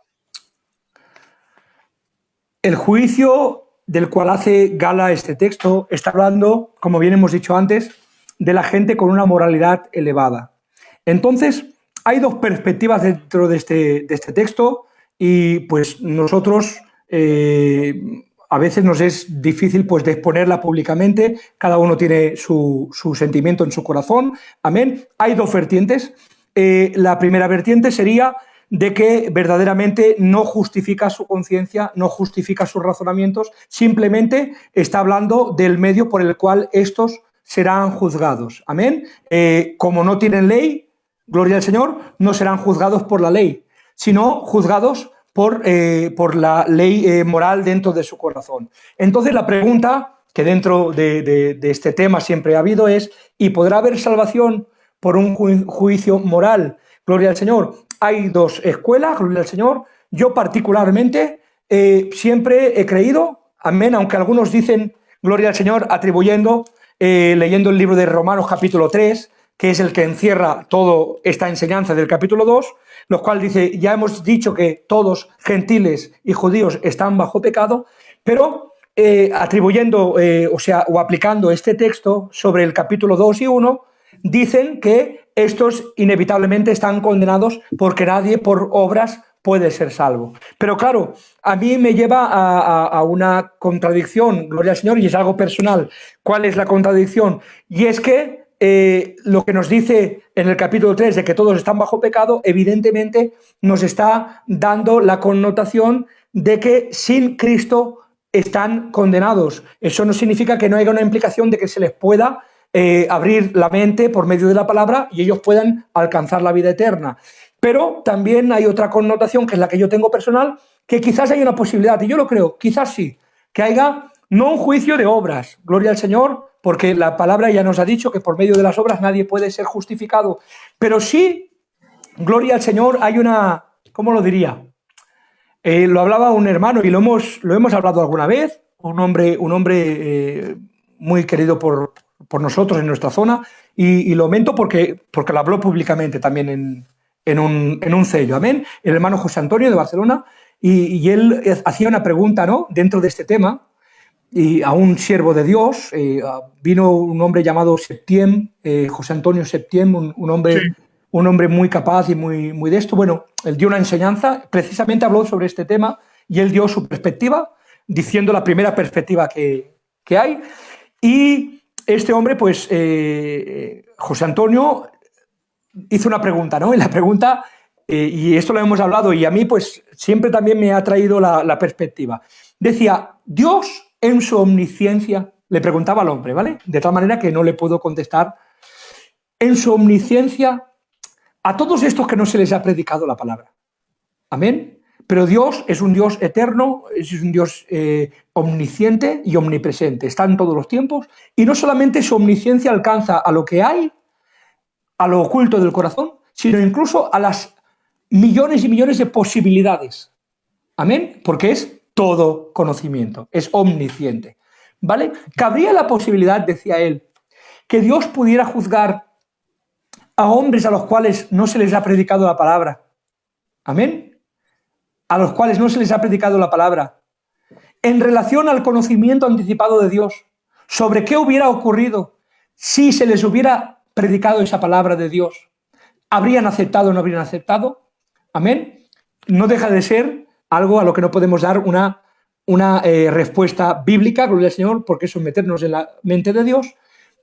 El juicio del cual hace gala este texto está hablando, como bien hemos dicho antes, de la gente con una moralidad elevada. Entonces, hay dos perspectivas dentro de este texto y pues nosotros a veces nos es difícil pues de exponerla públicamente, cada uno tiene su sentimiento en su corazón. Amén. Hay dos vertientes. La primera vertiente sería de que verdaderamente no justifica su conciencia, no justifica sus razonamientos, simplemente está hablando del medio por el cual estos serán juzgados. Amén. Como no tienen ley, gloria al Señor, no serán juzgados por la ley, sino juzgados por la ley moral dentro de su corazón. Entonces la pregunta que dentro de este tema siempre ha habido es, ¿y podrá haber salvación por un juicio moral? Gloria al Señor. Hay dos escuelas, gloria al Señor. Yo particularmente siempre he creído, amén, aunque algunos dicen, gloria al Señor, atribuyendo, leyendo el libro de Romanos capítulo 3, que es el que encierra toda esta enseñanza del capítulo 2, lo cual dice, ya hemos dicho que todos, gentiles y judíos, están bajo pecado, pero atribuyendo, o aplicando este texto sobre el capítulo 2 y 1, dicen que estos inevitablemente están condenados porque nadie por obras puede ser salvo. Pero claro, a mí me lleva a una contradicción, gloria al Señor, y es algo personal. ¿Cuál es la contradicción? Y es que lo que nos dice en el capítulo 3 de que todos están bajo pecado, evidentemente nos está dando la connotación de que sin Cristo están condenados. Eso no significa que no haya una implicación de que se les pueda abrir la mente por medio de la palabra y ellos puedan alcanzar la vida eterna. Pero también hay otra connotación, que es la que yo tengo personal, que quizás hay una posibilidad, y yo lo creo, quizás sí, que haya no un juicio de obras, gloria al Señor, porque la palabra ya nos ha dicho que por medio de las obras nadie puede ser justificado, pero sí, gloria al Señor, hay una, ¿cómo lo diría? Lo hablaba un hermano y lo hemos hablado alguna vez, un hombre muy querido por nosotros en nuestra zona, y lo comento porque lo habló públicamente también en un sello, amén, el hermano José Antonio de Barcelona, y él hacía una pregunta, ¿no?, dentro de este tema, y a un siervo de Dios, vino un hombre llamado Septiem, José Antonio Septiem, un hombre muy capaz y muy de esto. Bueno, él dio una enseñanza, precisamente habló sobre este tema, y él dio su perspectiva, diciendo la primera perspectiva que hay, y este hombre, pues, José Antonio, hizo una pregunta, ¿no? Y la pregunta, y esto lo hemos hablado, y a mí, pues, siempre también me ha traído la perspectiva. Decía, Dios en su omnisciencia, le preguntaba al hombre, ¿vale? De tal manera que no le puedo contestar. En su omnisciencia, a todos estos que no se les ha predicado la palabra. Amén. Pero Dios es un Dios eterno, es un Dios omnisciente y omnipresente. Está en todos los tiempos. Y no solamente su omnisciencia alcanza a lo que hay, a lo oculto del corazón, sino incluso a las millones y millones de posibilidades. Amén. Porque es todo conocimiento, es omnisciente. ¿Vale? Cabría la posibilidad, decía él, que Dios pudiera juzgar a hombres a los cuales no se les ha predicado la palabra. Amén. A los cuales no se les ha predicado la palabra. En relación al conocimiento anticipado de Dios, sobre qué hubiera ocurrido si se les hubiera predicado esa palabra de Dios. ¿Habrían aceptado o no habrían aceptado? Amén. No deja de ser algo a lo que no podemos dar una respuesta bíblica, gloria al Señor, porque eso es meternos en la mente de Dios,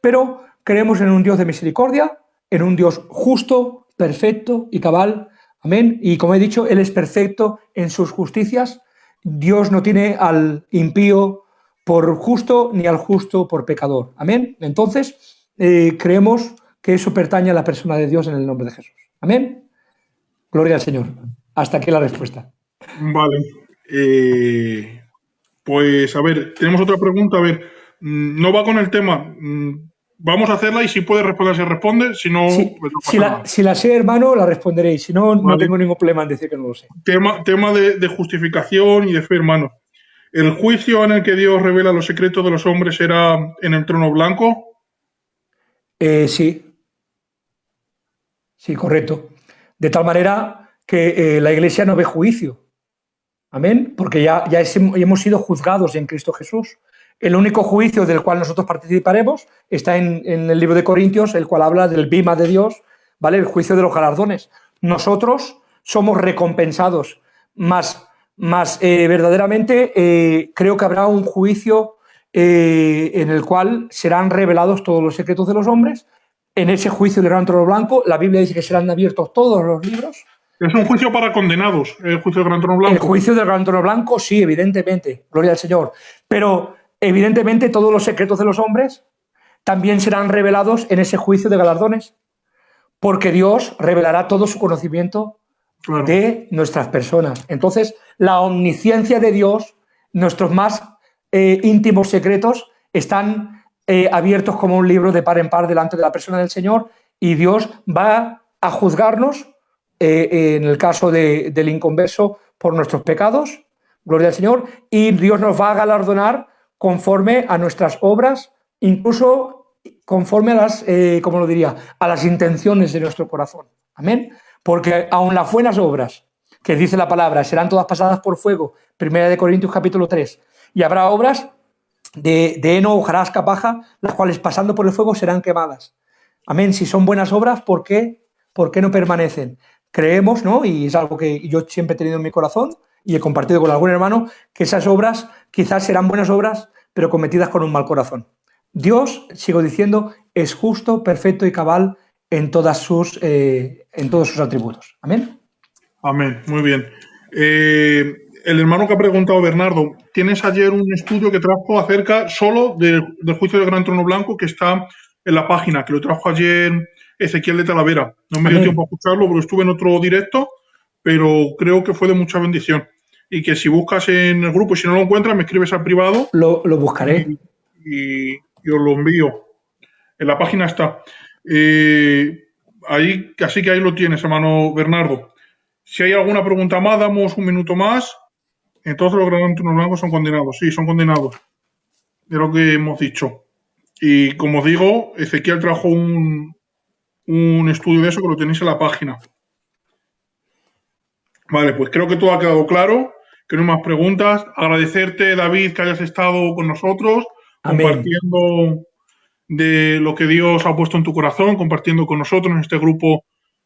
pero creemos en un Dios de misericordia, en un Dios justo, perfecto y cabal. Amén. Y como he dicho, Él es perfecto en sus justicias. Dios no tiene al impío por justo ni al justo por pecador. Amén. Entonces, creemos que eso pertenece a la persona de Dios en el nombre de Jesús. Amén. Gloria al Señor. Hasta aquí la respuesta. Vale. Pues, a ver, tenemos otra pregunta. A ver, no va con el tema. Vamos a hacerla y si puede responder, se responde. Si no, pues no pasa nada. Si la sé, hermano, la responderé. Si no, vale, no tengo ningún problema en decir que no lo sé. Tema de justificación y de fe, hermano. ¿El juicio en el que Dios revela los secretos de los hombres será en el trono blanco? Sí. Sí, correcto. De tal manera que la Iglesia no ve juicio. Amén. Porque ya hemos sido juzgados en Cristo Jesús. El único juicio del cual nosotros participaremos está en el libro de Corintios, el cual habla del bima de Dios, ¿vale? El juicio de los galardones. Nosotros somos recompensados, más verdaderamente creo que habrá un juicio en el cual serán revelados todos los secretos de los hombres. En ese juicio del gran trono blanco, la Biblia dice que serán abiertos todos los libros. Es un juicio para condenados, el juicio del gran trono blanco. El juicio del gran trono blanco, sí, evidentemente, gloria al Señor. Pero evidentemente todos los secretos de los hombres también serán revelados en ese juicio de galardones, porque Dios revelará todo su conocimiento, claro, de nuestras personas. Entonces, la omnisciencia de Dios, nuestros más íntimos secretos, están abiertos como un libro de par en par delante de la persona del Señor, y Dios va a juzgarnos, en el caso del inconverso, por nuestros pecados, gloria al Señor, y Dios nos va a galardonar conforme a nuestras obras, incluso conforme a las, ¿cómo lo diría?, a las intenciones de nuestro corazón. Amén. Porque aun las buenas obras, que dice la palabra, serán todas pasadas por fuego, 1 Corintios capítulo 3, y habrá obras de heno, hojarasca, paja, las cuales pasando por el fuego serán quemadas. Amén. Si son buenas obras, ¿por qué no permanecen? creemos, ¿no? Y es algo que yo siempre he tenido en mi corazón y he compartido con algún hermano, que esas obras quizás serán buenas obras, pero cometidas con un mal corazón. Dios, sigo diciendo, es justo, perfecto y cabal en todos sus atributos. Amén. Amén, muy bien. El hermano que ha preguntado, Bernardo, tienes ayer un estudio que trajo acerca solo del juicio del Gran Trono Blanco que está en la página, que lo trajo ayer Ezequiel de Talavera. No me dio tiempo a escucharlo porque estuve en otro directo, pero creo que fue de mucha bendición. Y que si buscas en el grupo y si no lo encuentras, me escribes al privado. Lo buscaré. Y os lo envío. En la página está. Así que ahí lo tienes, hermano Bernardo. Si hay alguna pregunta más, damos un minuto más. Entonces los Gran Tronos Blancos son condenados. Sí, son condenados. De lo que hemos dicho. Y como os digo, Ezequiel trajo un estudio de eso que lo tenéis en la página. Vale, pues creo que todo ha quedado claro. Que no hay más preguntas. Agradecerte, David, que hayas estado con nosotros. Amén. Compartiendo de lo que Dios ha puesto en tu corazón, compartiendo con nosotros en este grupo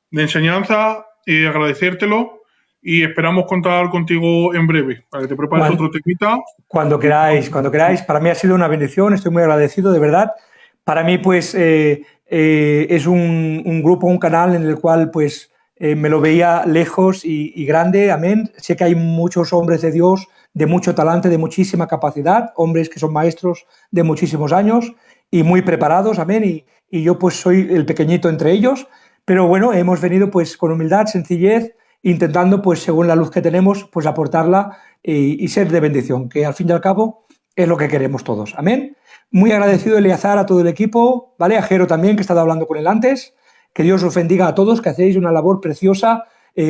de enseñanza. Agradecértelo. Y esperamos contar contigo en breve, para que te prepares otro temita. Cuando queráis. Para mí ha sido una bendición, estoy muy agradecido, de verdad. Para mí, pues, es un grupo, un canal en el cual, pues, me lo veía lejos y grande, amén. Sé que hay muchos hombres de Dios, de mucho talante, de muchísima capacidad, hombres que son maestros de muchísimos años y muy preparados, amén. Y yo, pues, soy el pequeñito entre ellos. Pero bueno, hemos venido, pues, con humildad, sencillez, intentando, pues según la luz que tenemos, pues aportarla y ser de bendición, que al fin y al cabo es lo que queremos todos. Amén. Muy agradecido, Eleazar, a todo el equipo, ¿vale? A Jero también, que he estado hablando con él antes. Que Dios os bendiga a todos, que hacéis una labor preciosa.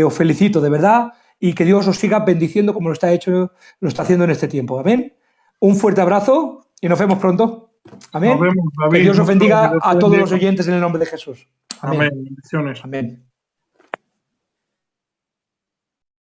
Os felicito, de verdad, y que Dios os siga bendiciendo como lo está haciendo en este tiempo. Amén. Un fuerte abrazo y nos vemos pronto. Amén. Nos vemos, David. Que Dios os bendiga a todos los oyentes en el nombre de Jesús. Amén. Amén. Bendiciones. Amén.